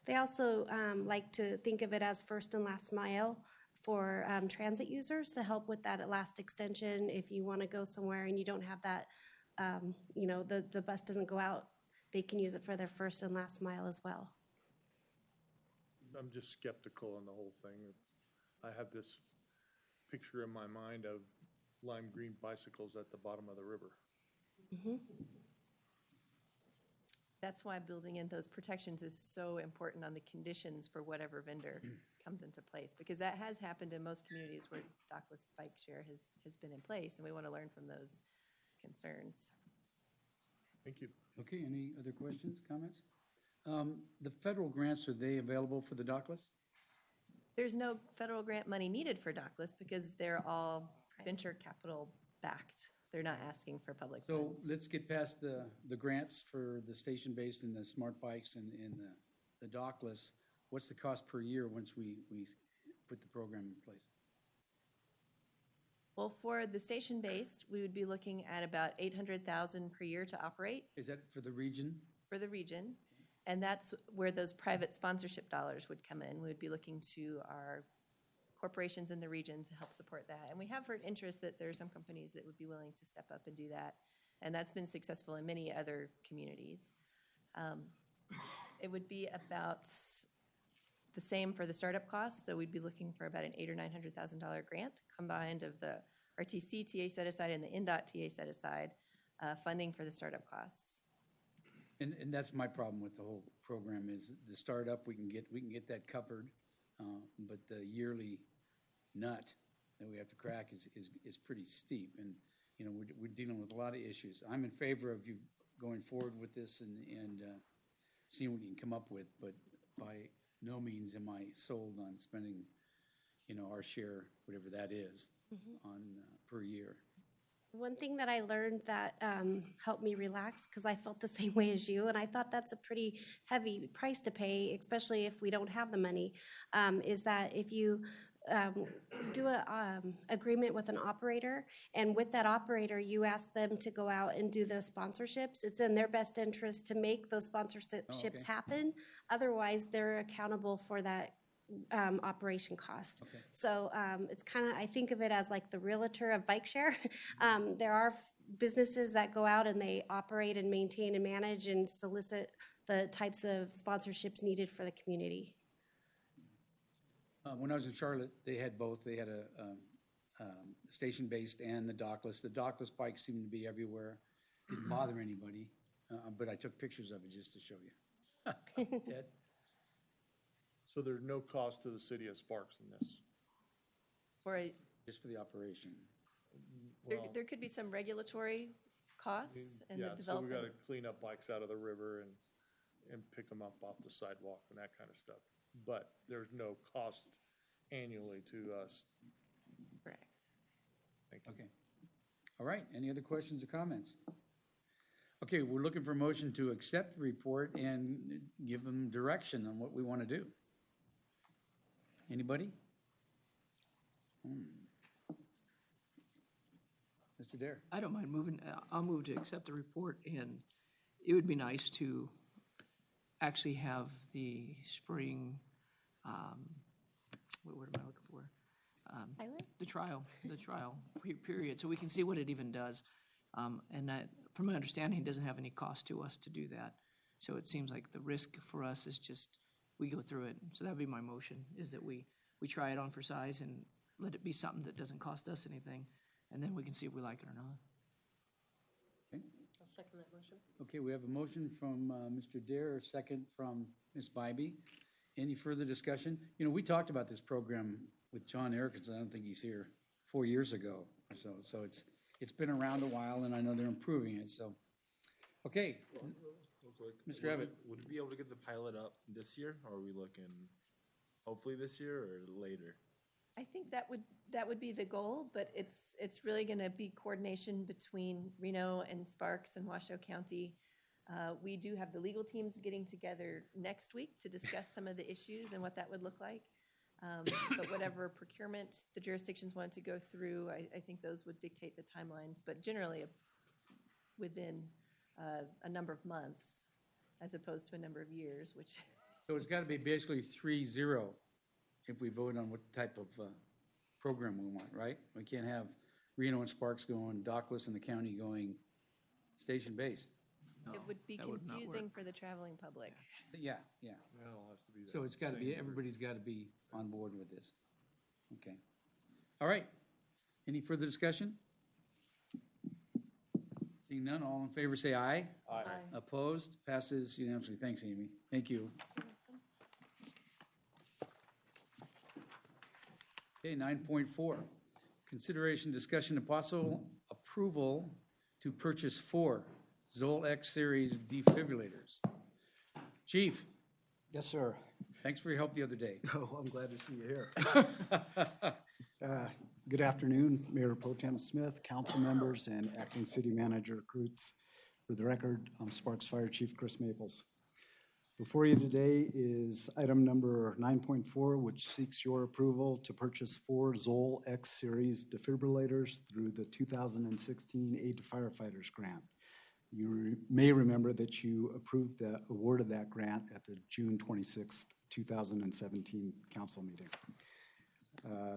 They also like to think of it as first and last mile for transit users to help with that last extension. If you want to go somewhere and you don't have that, the bus doesn't go out, they can use it for their first and last mile as well. I'm just skeptical on the whole thing. I have this picture in my mind of lime green bicycles at the bottom of the river. Mm-hmm. That's why building in those protections is so important on the conditions for whatever vendor comes into place, because that has happened in most communities where dockless bike share has been in place, and we want to learn from those concerns. Thank you. Okay, any other questions, comments? The federal grants, are they available for the dockless? There's no federal grant money needed for Dockless because they're all venture capital backed. They're not asking for public So funds. let's get past the grants for the station-based and the smart bikes and the dockless. What's the cost per year once we put the program in place? Well, for the station-based, we would be looking at about 800,000 per year to operate Is that for the region? for the region. And that's where those private sponsorship dollars would come in. We would be looking to our corporations in the region to help support that. And we have heard interest that there are some companies that would be willing to step up and do that. And that's been successful in many other communities. It would be about the same for the startup costs. So we'd be looking for about an $800,000 or $900,000 grant combined of the RTC TA set aside and the NDOT TA set aside funding for the startup costs. And that's my problem with the whole program is the startup, we can get that covered, but the yearly nut that we have to crack is pretty steep. And, you know, we're dealing with a lot of issues. I'm in favor of you going forward with this and seeing what you can come up with, but by no means am I sold on spending, you know, our share, whatever that is, on per year. One thing that I learned that helped me relax, because I felt the same way as you, and I thought that's a pretty heavy price to pay, especially if we don't have the money, is that if you do a agreement with an operator, and with that operator, you ask them to go out and do the sponsorships, it's in their best interest to make those sponsorships happen. Otherwise, they're accountable for that operation cost. Okay. So it's kind of, I think of it as like the realtor of bike share. There are businesses that go out and they operate and maintain and manage and solicit the types of sponsorships needed for the community. When I was in Charlotte, they had both. They had a station-based and the dockless. The dockless bikes seemed to be everywhere. Didn't bother anybody, but I took pictures of it just to show you. Ed? So there's no cost to the city of Sparks in this? Just for the operation. There could be some regulatory costs and the Yeah, so we development. gotta clean up bikes out of the river and pick them up off the sidewalk and that kind of stuff. But there's no cost annually to us. Correct. Thank you. Okay. All right, any other questions or comments? Okay, we're looking for a motion to accept the report and give them direction on what we want to do. Anybody? Mr. Dare? I don't mind moving, I'll move to accept the report, and it would be nice to actually have the spring, what word am I looking for? The trial period, so we can see what it even does. And that, from my understanding, it doesn't have any cost to us to do that. So it seems like the risk for us is just, we go through it. So that'd be my motion, is that we try it on for size and let it be something that doesn't cost us anything, and then we can see if we like it or not. Okay. I'll second that motion. Okay, we have a motion from Mr. Dare, a second from Ms. Bybee. Any further discussion? You know, we talked about this program with John Erickson, I don't think he's here, 4 years ago or so. So it's been around a while, and I know they're improving it, so. Okay, Real quick, Mr. would Abbott. Would we be able to get the pilot up this year, or are we looking hopefully this year or later? I think that would be the goal, but it's really going to be coordination between Reno and Sparks and Washoe County. We do have the legal teams getting together next week to discuss some of the issues and what that would look like. But whatever procurement the jurisdictions want to go through, I think those would dictate the timelines, but generally within a number of months as opposed to a number of years, which. so it's got to be basically 3-0 if we vote on what type of program we want, right? We can't have Reno and Sparks going dockless and the county going station-based. It would be confusing for the traveling public. Yeah. That all has to be. So it's got to be, everybody's got to be on board with this. Okay. All right. Any further discussion? Seeing none, all in favor say aye. Aye. Opposed? Passes unanimously. Thanks, Amy. Thank you. Okay, 9.4. Consideration, discussion, and possible approval to purchase 4 Zoll X Series defibrillators. Chief, Yes, sir. thanks for your help the other day. Oh, I'm glad to see you here. Good afternoon, Mayor Pro Tem Smith, council members, and Acting City Manager Kreutz. For the record, I'm Sparks Fire Chief Chris Maples. Before you today is item number 9.4, which seeks your approval to purchase 4 Zoll X Series defibrillators through the 2016 Aid to Firefighters Grant. You may remember that you approved the award of that grant at the June 26th, 2017 council meeting.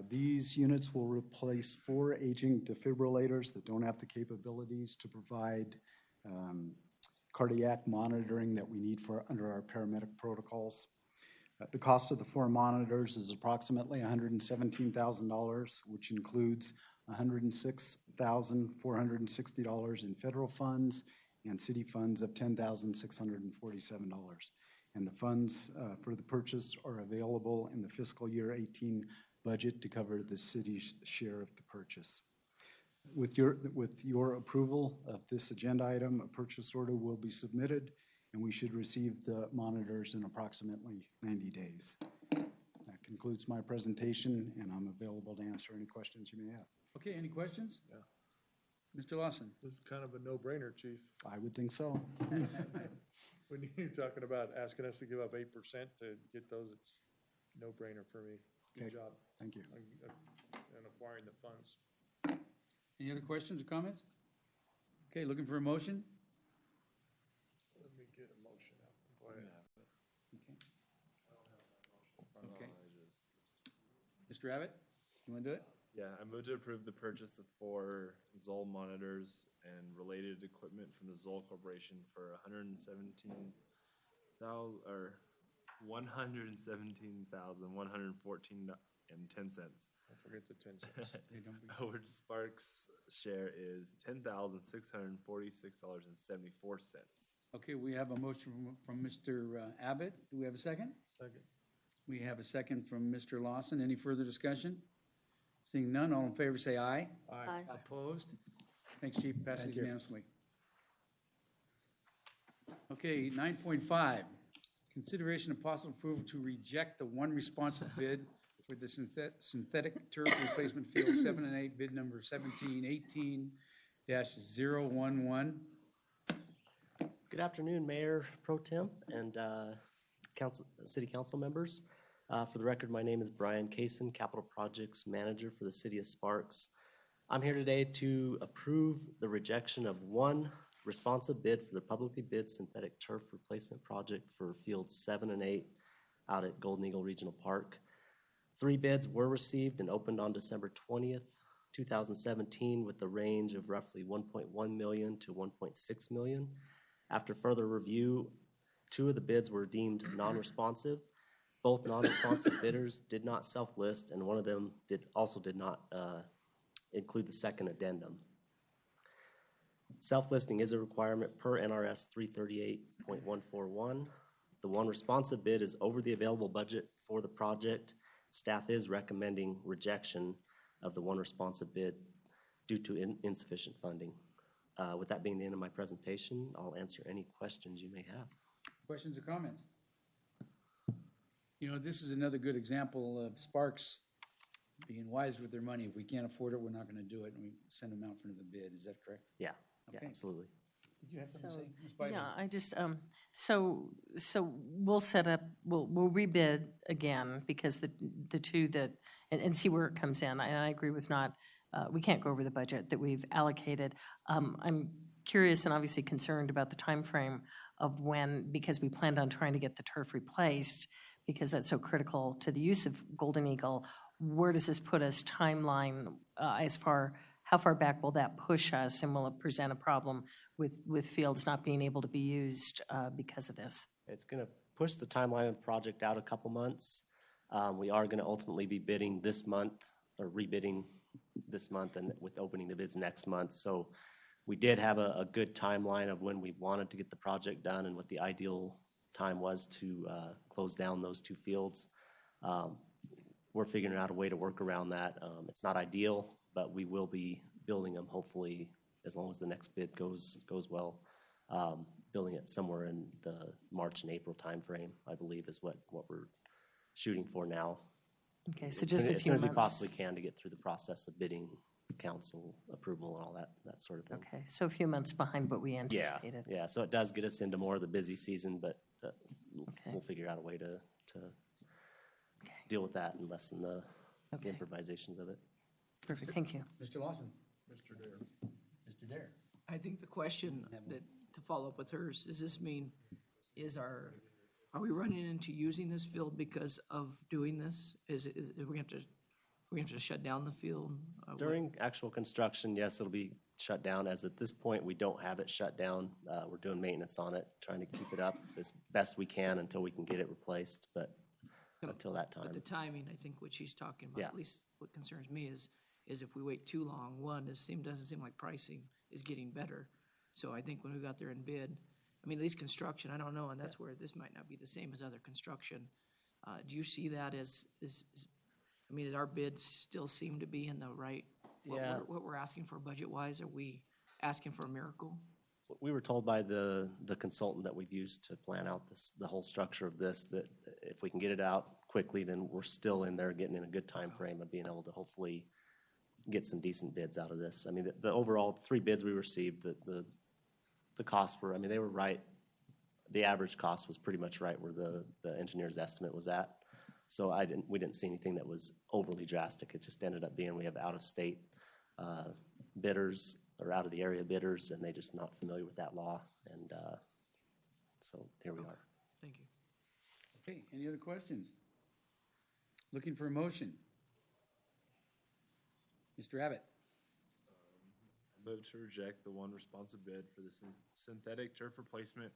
These units will replace 4 aging defibrillators that don't have the capabilities to provide cardiac monitoring that we need for under our paramedic protocols. The cost of the 4 monitors is approximately $117,000, which includes $106,460 in federal funds and city funds of $10,647. And the funds for the purchase are available in the fiscal year 18 budget to cover the city's share of the purchase. With your approval of this agenda item, a purchase order will be submitted, and we should receive the monitors in approximately 90 days. That concludes my presentation, and I'm available to answer any questions you may have. Okay, any questions? Yeah. Mr. Lawson? This is kind of a no-brainer, Chief. I would think so. When you're talking about asking us to give up 8% to get those, it's no-brainer for me. Good Okay. job. Thank you. And acquiring the funds. Any other questions or comments? Okay, looking for a motion? Let me get a motion out. Go ahead. Okay. Mr. Abbott, you want to do it? Yeah, I move to approve the purchase of 4 Zoll monitors and related equipment from the Zoll Corporation for $117,114.10. Don't forget the 10 cents. Howard Sparks' share is $10,646.74. Okay, we have a motion from Mr. Abbott. Do we have a second? Second. We have a second from Mr. Lawson. Any further discussion? Seeing none, all in favor say aye. Aye. Opposed? Thanks, Chief. Passes Thank you. unanimously. Okay, 9.5, consideration of possible approval to reject the one responsive bid for the synthetic turf replacement field 7 and 8, bid number 1718-011. Good afternoon, Mayor Pro Tem and City Council members. For the record, my name is Brian Kaysen, Capital Projects Manager for the City of Sparks. I'm here today to approve the rejection of one responsive bid for the publicly bid synthetic turf replacement project for fields 7 and 8 out at Golden Eagle Regional Park. 3 bids were received and opened on December 20th, 2017, with a range of roughly $1.1 million to $1.6 million. After further review, 2 of the bids were deemed non-responsive. Both non-responsive bidders did not self-list, and one of them also did not include the second addendum. Self-listing is a requirement per NRS 338.141. The one responsive bid is over the available budget for the project. Staff is recommending rejection of the one responsive bid due to insufficient funding. With that being the end of my presentation, I'll answer any questions you may have. Questions or comments? You know, this is another good example of Sparks being wise with their money. If we can't afford it, we're not going to do it, and we send them out for the bid. Is that correct? Yeah, Okay. yeah, absolutely. Did you have something to So, say? Ms. Biden? yeah, I just, so we'll set up, we'll rebid again because the 2 that, and see where it comes in. And I agree with we can't go over the budget that we've allocated. I'm curious and obviously concerned about the timeframe of when, because we planned on trying to get the turf replaced because that's so critical to the use of Golden Eagle. Where does this put us timeline how far back will that push us, and will it present a problem with fields not being able to be used because of this? It's going to push the timeline of the project out a couple months. We are going to ultimately be bidding this month, or rebidding this month, and with opening the bids next month. So we did have a good timeline of when we wanted to get the project done and what the ideal time was to close down those 2 fields. We're figuring out a way to work around that. It's not ideal, but we will be building them hopefully as long as the next bid goes well. building it somewhere in the March and April timeframe, I believe, is what we're shooting for now. Okay, so just a As few soon as we months. possibly can to get through the process of bidding, council approval and all that sort of thing. Okay, so a few months behind what we Yeah, anticipated. yeah, so it does get us into more of the busy season, but we'll figure out a way to deal with that and lessen the improvisations of it. Perfect, thank you. Mr. Lawson? Mr. Dare. Mr. Dare? I think the question that, to follow up with hers, does this mean, are we running into using this field because of doing this? Is we have to shut down the field? During actual construction, yes, it'll be shut down, as at this point, we don't have it shut down. We're doing maintenance on it, trying to keep it up as best we can until we can get it replaced, but until that time. But the timing, I think what she's talking about, Yeah. at least what concerns me is if we wait too long, one, doesn't seem like pricing is getting better. So I think when we got there and bid, I mean, at least construction, I don't know, and that's where this might not be the same as other construction. Do you see that as does our bids still seem to be in the right, what we're asking for budget-wise? Are we asking for a miracle? We were told by the consultant that we've used to plan out the whole structure of this, that if we can get it out quickly, then we're still in there getting in a good time frame of being able to hopefully get some decent bids out of this. I mean, the overall 3 bids we received, the costs were, I mean, they were right. The average cost was pretty much right where the engineer's estimate was at. So we didn't see anything that was overly drastic. It just ended up being, we have out-of-state bidders or out-of-the-area bidders, and they're just not familiar with that law. And so here we are. Thank you. Okay, any other questions? Looking for a motion? Mr. Abbott? Move to reject the one responsive bid for the synthetic turf replacement,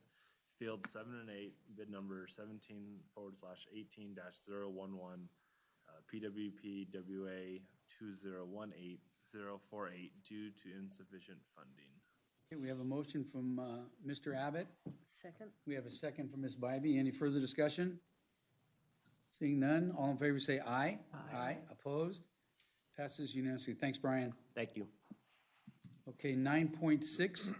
field 7 and 8, bid number 17/18-011, PWP WA 2018048, due to insufficient funding. Okay, we have a motion from Mr. Abbott. Second. We have a second from Ms. Bybee. Any further discussion? Seeing none, all in favor say aye. Aye. Opposed? Passes unanimously. Thanks, Brian. Thank you. Okay, 9.6,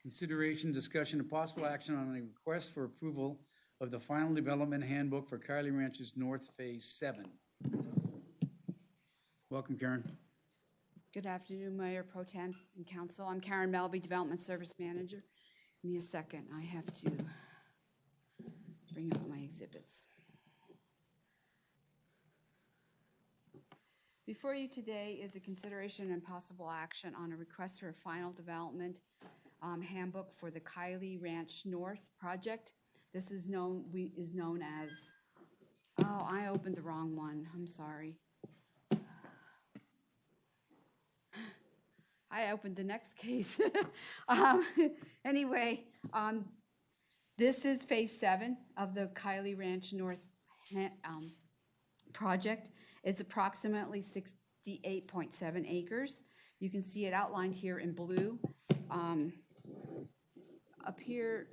consideration, discussion, and possible action on a request for approval of the final development handbook for Kylie Ranches North Phase 7. Welcome, Karen. Good afternoon, Mayor Pro Tem and Council. I'm Karen Melby, Development Service Manager. Give me a second. I have to bring up my exhibits. Before you today is a consideration and possible action on a request for a final development handbook for the Kylie Ranch North project. This is known as, oh, I opened the wrong one. I'm sorry. I opened the next case. Anyway, this is Phase 7 of the Kylie Ranch North project. It's approximately 68.7 acres. You can see it outlined here in blue. Up here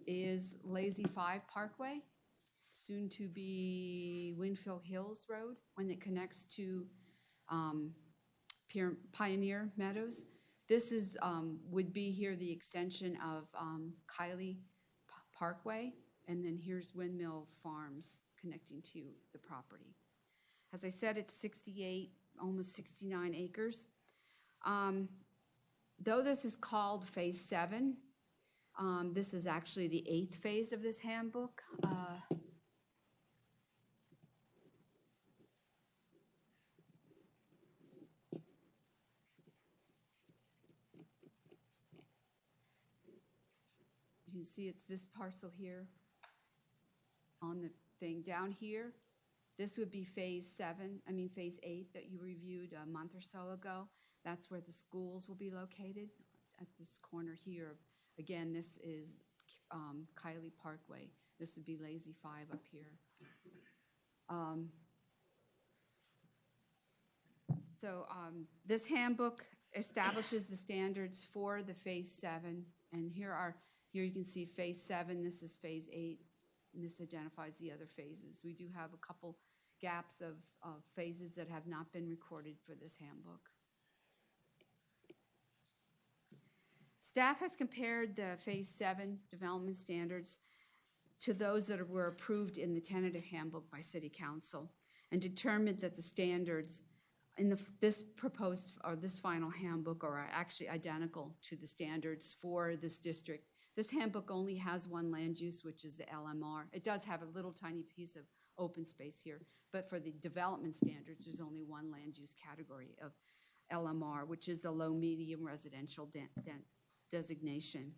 is Lazy 5 Parkway, soon to be Winfield Hills Road, when it connects to Pioneer Meadows. This is would be here the extension of Kylie Parkway, and then here's Windmill Farms connecting to the property. As I said, it's 68, almost 69 acres. Though this is called Phase 7, this is actually the 8th phase of this handbook. You can see it's this parcel here on the thing. Down here, this would be Phase 8 that you reviewed a month or so ago. That's where the schools will be located, at this corner here. Again, this is Kylie Parkway. This would be Lazy 5 up here. This handbook establishes the standards for the Phase 7, and here you can see Phase 7, this is Phase 8, and this identifies the other phases. We do have a couple gaps of phases that have not been recorded for this handbook. Staff has compared the Phase 7 development standards to those that were approved in the tentative handbook by City Council and determined that the standards in this proposed, or this final handbook are actually identical to the standards for this district. This handbook only has one land use, which is the LMR. It does have a little tiny piece of open space here, but for the development standards, there's only one land use category of LMR, which is the low-medium residential designation.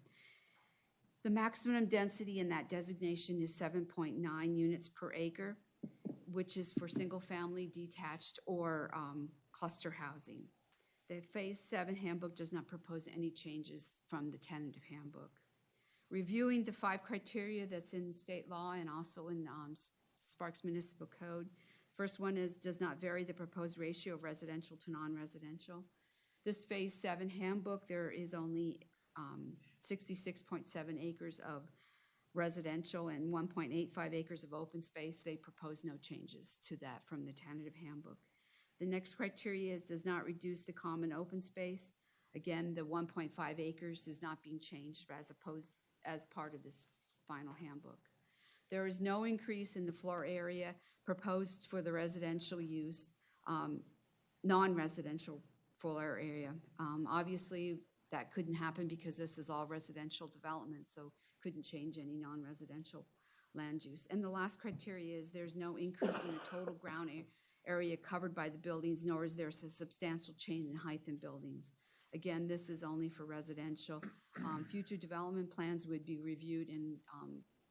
The maximum density in that designation is 7.9 units per acre, which is for single-family, detached, or cluster housing. The Phase 7 handbook does not propose any changes from the tentative handbook. Reviewing the 5 criteria that's in state law and also in Sparks Municipal Code. First one is, does not vary the proposed ratio of residential to non-residential. This Phase 7 handbook, there is only 66.7 acres of residential and 1.85 acres of open space. They propose no changes to that from the tentative handbook. The next criteria is, does not reduce the common open space. Again, the 1.5 acres is not being changed as part of this final handbook. There is no increase in the floor area proposed for the residential use, non-residential floor area. Obviously, that couldn't happen because this is all residential development, so couldn't change any non-residential land use. And the last criteria is there's no increase in the total ground area covered by the buildings, nor is there a substantial change in height in buildings. Again, this is only for residential. Future development plans would be reviewed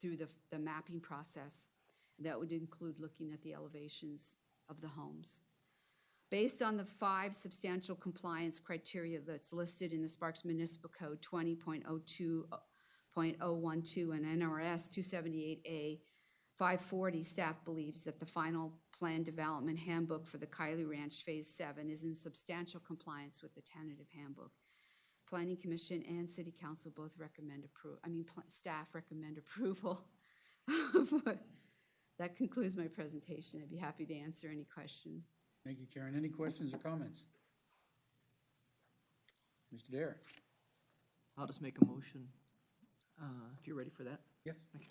through the mapping process. That would include looking at the elevations of the homes. Based on the 5 substantial compliance criteria that's listed in the Sparks Municipal Code 20.02.012 and NRS 278A 540, staff believes that the final plan development handbook for the Kiley Ranch Phase 7 is in substantial compliance with the tentative handbook. Planning Commission and City Council both recommend staff recommend approval. That concludes my presentation. I'd be happy to answer any questions. Thank you, Karen. Any questions or comments? Mr. Dare. I'll just make a motion, if you're ready for that. Yeah. Okay.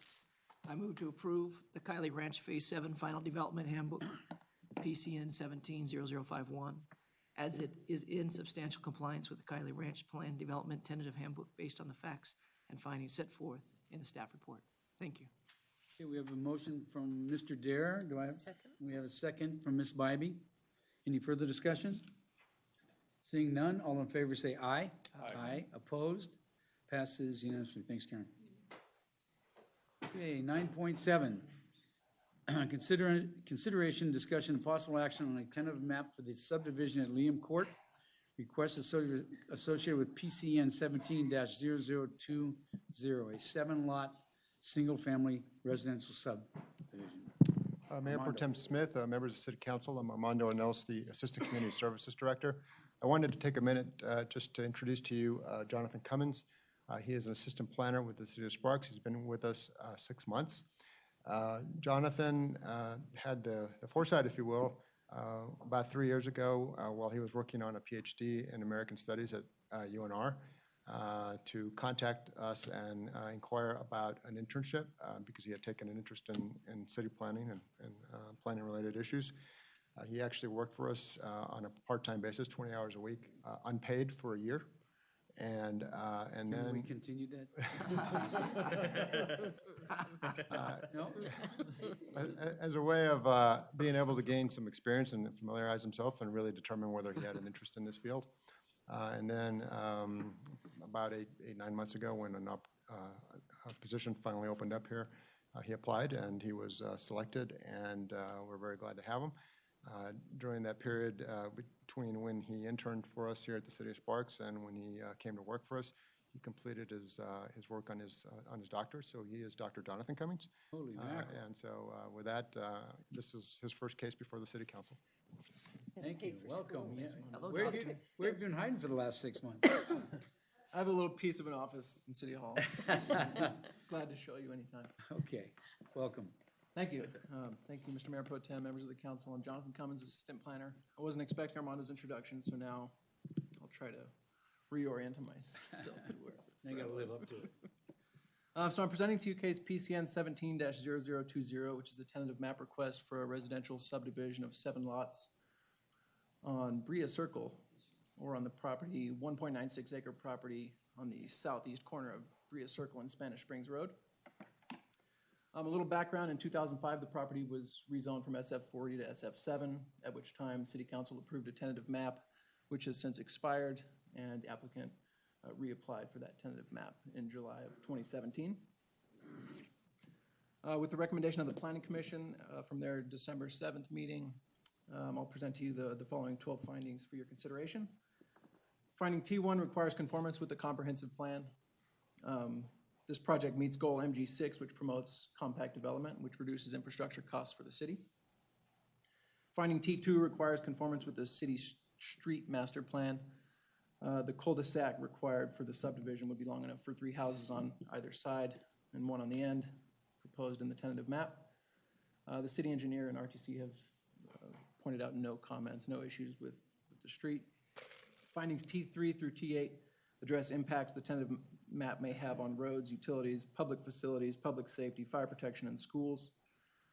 I move to approve the Kiley Ranch Phase 7 Final Development Handbook, PCN 170051, as it is in substantial compliance with the Kiley Ranch Plan Development Tentative Handbook based on the facts and findings set forth in the staff report. Thank you. Okay, we have a motion from Mr. Dare. We have a second from Ms. Bybee. Any further discussion? Seeing none, all in favor say aye. Aye. Opposed? Passes unanimously. Thanks, Karen. Okay, 9.7. Consideration, discussion, and possible action on a tentative map for the subdivision at Liam Court. Request associated with PCN 17-0020, a 7-lot, single-family residential subdivision. Mayor Pro Tem Smith, members of the City Council, I'm Armando Anels, the Assistant Community Services Director. I wanted to take a minute just to introduce to you Jonathan Cummins. He is an assistant planner with the City of Sparks. He's been with us 6 months. Jonathan had the foresight, if you will, about 3 years ago while he was working on a PhD in American Studies at UNR to contact us and inquire about an internship because he had taken an interest in city planning and planning-related issues. He actually worked for us on a part-time basis, 20 hours a week, unpaid for a year. And then Can we continue that? No? As a way of being able to gain some experience and familiarize himself and really determine whether he had an interest in this field. And then about 9 months ago, when a position finally opened up here, he applied and he was selected, and we're very glad to have him. During that period between when he interned for us here at the City of Sparks and when he came to work for us, he completed his work on his doctorate. So he is Dr. Jonathan Cummings. Holy mackerel. And so with that, this is his first case before the City Council. Thank you. Welcome. Yeah. Where have you been hiding for the last 6 months? I have a little piece of an office in City Hall. Glad to show you anytime. Okay. Welcome. Thank you. Thank you, Mr. Mayor Pro Tem, members of the council. I'm Jonathan Cummins, Assistant Planner. I wasn't expecting Armando's introduction, so now I'll try to reorient myself to where. They gotta live up to it. So I'm presenting to you case PCN 17-0020, which is a tentative map request for a residential subdivision of 7 lots on Bria Circle, or on the property, 1.96 acre property on the southeast corner of Bria Circle and Spanish Springs Road. A little background, in 2005, the property was rezoned from SF40 to SF7, at which time City Council approved a tentative map, which has since expired, and the applicant reapplied for that tentative map in July of 2017. With the recommendation of the Planning Commission from their December 7th meeting, I'll present to you the following 12 findings for your consideration. Finding T1 requires conformance with the comprehensive plan. This project meets goal MG6, which promotes compact development, which reduces infrastructure costs for the city. Finding T2 requires conformance with the city street master plan. The cul-de-sac required for the subdivision would be long enough for 3 houses on either side and 1 on the end, proposed in the tentative map. The city engineer and RTC have pointed out no comments, no issues with the street. Findings T3 through T8 address impacts the tentative map may have on roads, utilities, public facilities, public safety, fire protection, and schools.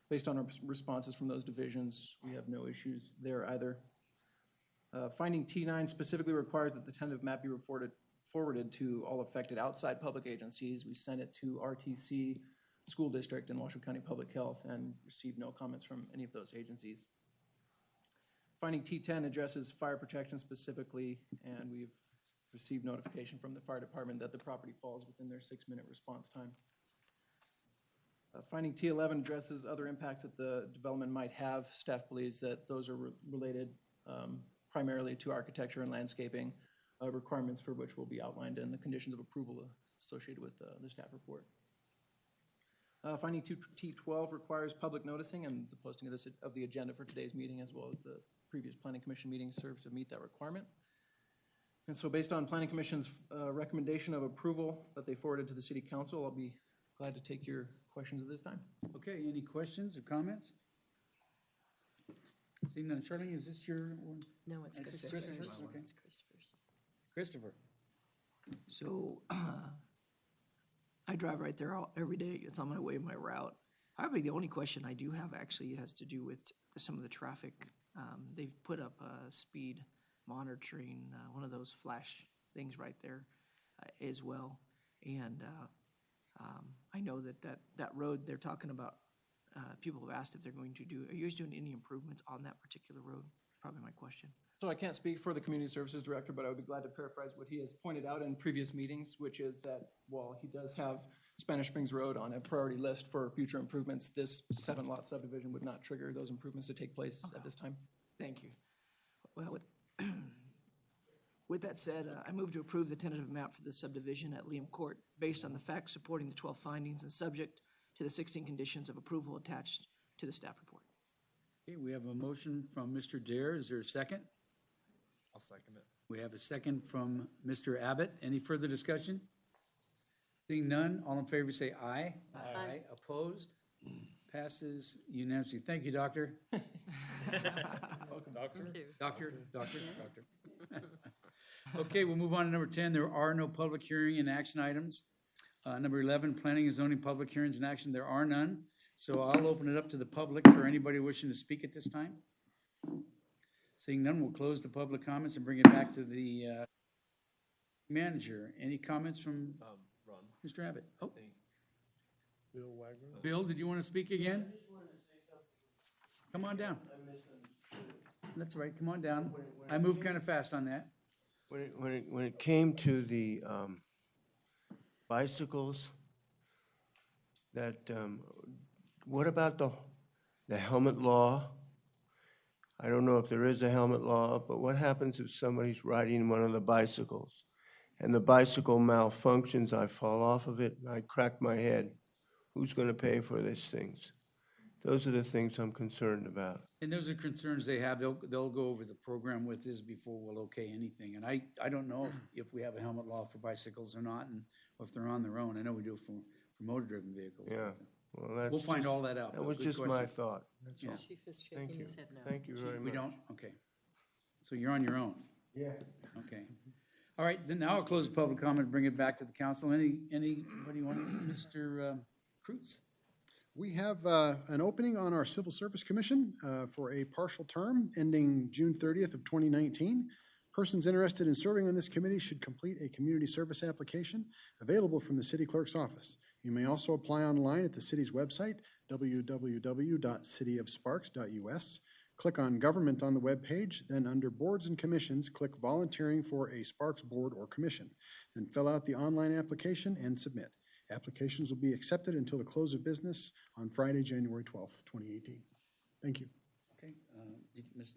Based on our responses from those divisions, we have no issues there either. Finding T9 specifically requires that the tentative map be forwarded to all affected outside public agencies. We sent it to RTC, School District, and Washoe County Public Health, and received no comments from any of those agencies. Finding T10 addresses fire protection specifically, and we've received notification from the fire department that the property falls within their 6-minute response time. Finding T11 addresses other impacts that the development might have. Staff believes that those are related primarily to architecture and landscaping, requirements for which will be outlined in the conditions of approval associated with the staff report. Finding T12 requires public noticing, and the posting of the agenda for today's meeting, as well as the previous Planning Commission meeting, serves to meet that requirement. And so based on Planning Commission's recommendation of approval that they forwarded to the City Council, I'll be glad to take your questions at this time. Okay, any questions or comments? Seeing none. Charlene, is this your one? No, it's Christopher's. Christopher's. Okay. It's Christopher's. Christopher. So I drive right there every day. It's on my way, my route. Probably the only question I do have actually has to do with some of the traffic. They've put up speed monitoring, one of those flash things right there as well. And I know that road they're talking about, people have asked if they're going to do, are you guys doing any improvements on that particular road? Probably my question. So I can't speak for the Community Services Director, but I would be glad to paraphrase what he has pointed out in previous meetings, which is that while he does have Spanish Springs Road on a priority list for future improvements, this 7-lot subdivision would not trigger those improvements to take place at this time. Thank you. Well, with that said, I move to approve the tentative map for the subdivision at Liam Court based on the facts supporting the 12 findings and subject to the 16 conditions of approval attached to the staff report. Okay, we have a motion from Mr. Dare. Is there a second? I'll second it. We have a second from Mr. Abbott. Any further discussion? Seeing none, all in favor say aye. Aye. Opposed? Passes unanimously. Thank you, Doctor. Welcome, Doctor. Doctor. Okay, we'll move on to number 10. There are no public hearing and action items. Number 11, planning and zoning public hearings and action. There are none. So I'll open it up to the public for anybody wishing to speak at this time. Seeing none, we'll close the public comments and bring it back to the manager. Any comments from Ron. Mr. Abbott? Oh, Bill Wagner? Bill, did you want to speak again? Come on down. That's all right, come on down. I moved kind of fast on that. When it came to the bicycles, what about the helmet law? I don't know if there is a helmet law, but what happens if somebody's riding one of the bicycles and the bicycle malfunctions, I fall off of it, and I crack my head? Who's going to pay for these things? Those are the things I'm concerned about. And those are concerns they have. They'll go over the program with us before we'll okay anything. And I don't know if we have a helmet law for bicycles or not, and or if they're on their own. I know we do for motor-driven vehicles. Yeah. Well, that's We'll find just- all that out. That was Good just my question. thought. That's Yeah. all. Chief is Thank shaking you. his head no. Thank you very much. We don't? Okay. So you're on your own? Yeah. Okay. All right, then now I'll close the public comment and bring it back to the council. Anybody want to, Mr. Kreutz? We have an opening on our Civil Service Commission for a partial term ending June 30th of 2019. Persons interested in serving on this committee should complete a community service application available from the city clerk's office. You may also apply online at the city's website, www.cityofsparks.us. Click on Government on the web page, then under Boards and Commissions, click Volunteering for a Sparks Board or Commission. Then fill out the online application and submit. Applications will be accepted until the close of business on Friday, January 12th, 2018. Thank you. Okay, Ms.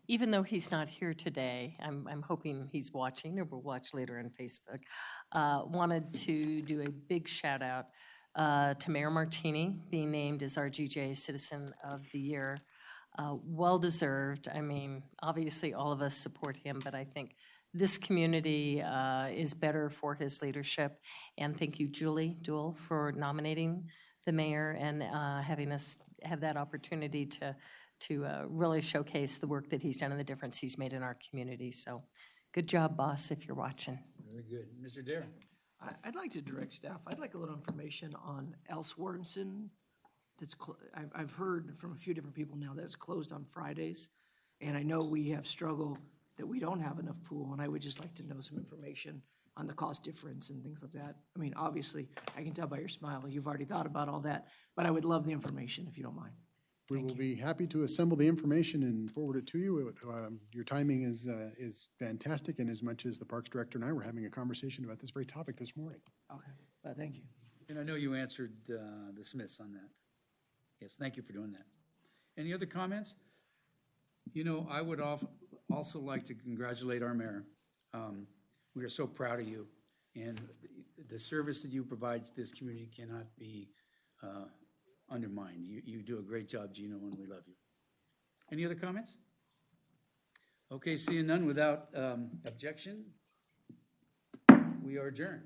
Even though he's not here today, I'm hoping he's watching or will watch later on Facebook. Wanted to do a big shout out to Mayor Martini being named as RGJ Citizen of the Year. Well-deserved. I mean, obviously all of us support him, but I think this community is better for his leadership. And thank you, Julie Duell, for nominating the mayor and having us have that opportunity to really showcase the work that he's done and the difference he's made in our community. So good job, boss, if you're watching. Very good. Mr. Dare? I'd like to direct staff, I'd like a little information on Al Swartenson. I've heard from a few different people now that it's closed on Fridays. And I know we have struggled that we don't have enough pool, and I would just like to know some information on the cost difference and things like that. I mean, obviously, I can tell by your smile, you've already thought about all that, but I would love the information if you don't mind. We will be happy to assemble the information and forward it to you. Your timing is fantastic, and as much as the Parks Director and I were having a conversation about this very topic this morning. Okay, well, thank you. And I know you answered the Smiths on that. Yes, thank you for doing that. Any other comments? You know, I would also like to congratulate our mayor. We are so proud of you, and the service that you provide to this community cannot be undermined. You do a great job, Gino, and we love you. Any other comments? Okay, seeing none, without objection, we are adjourned.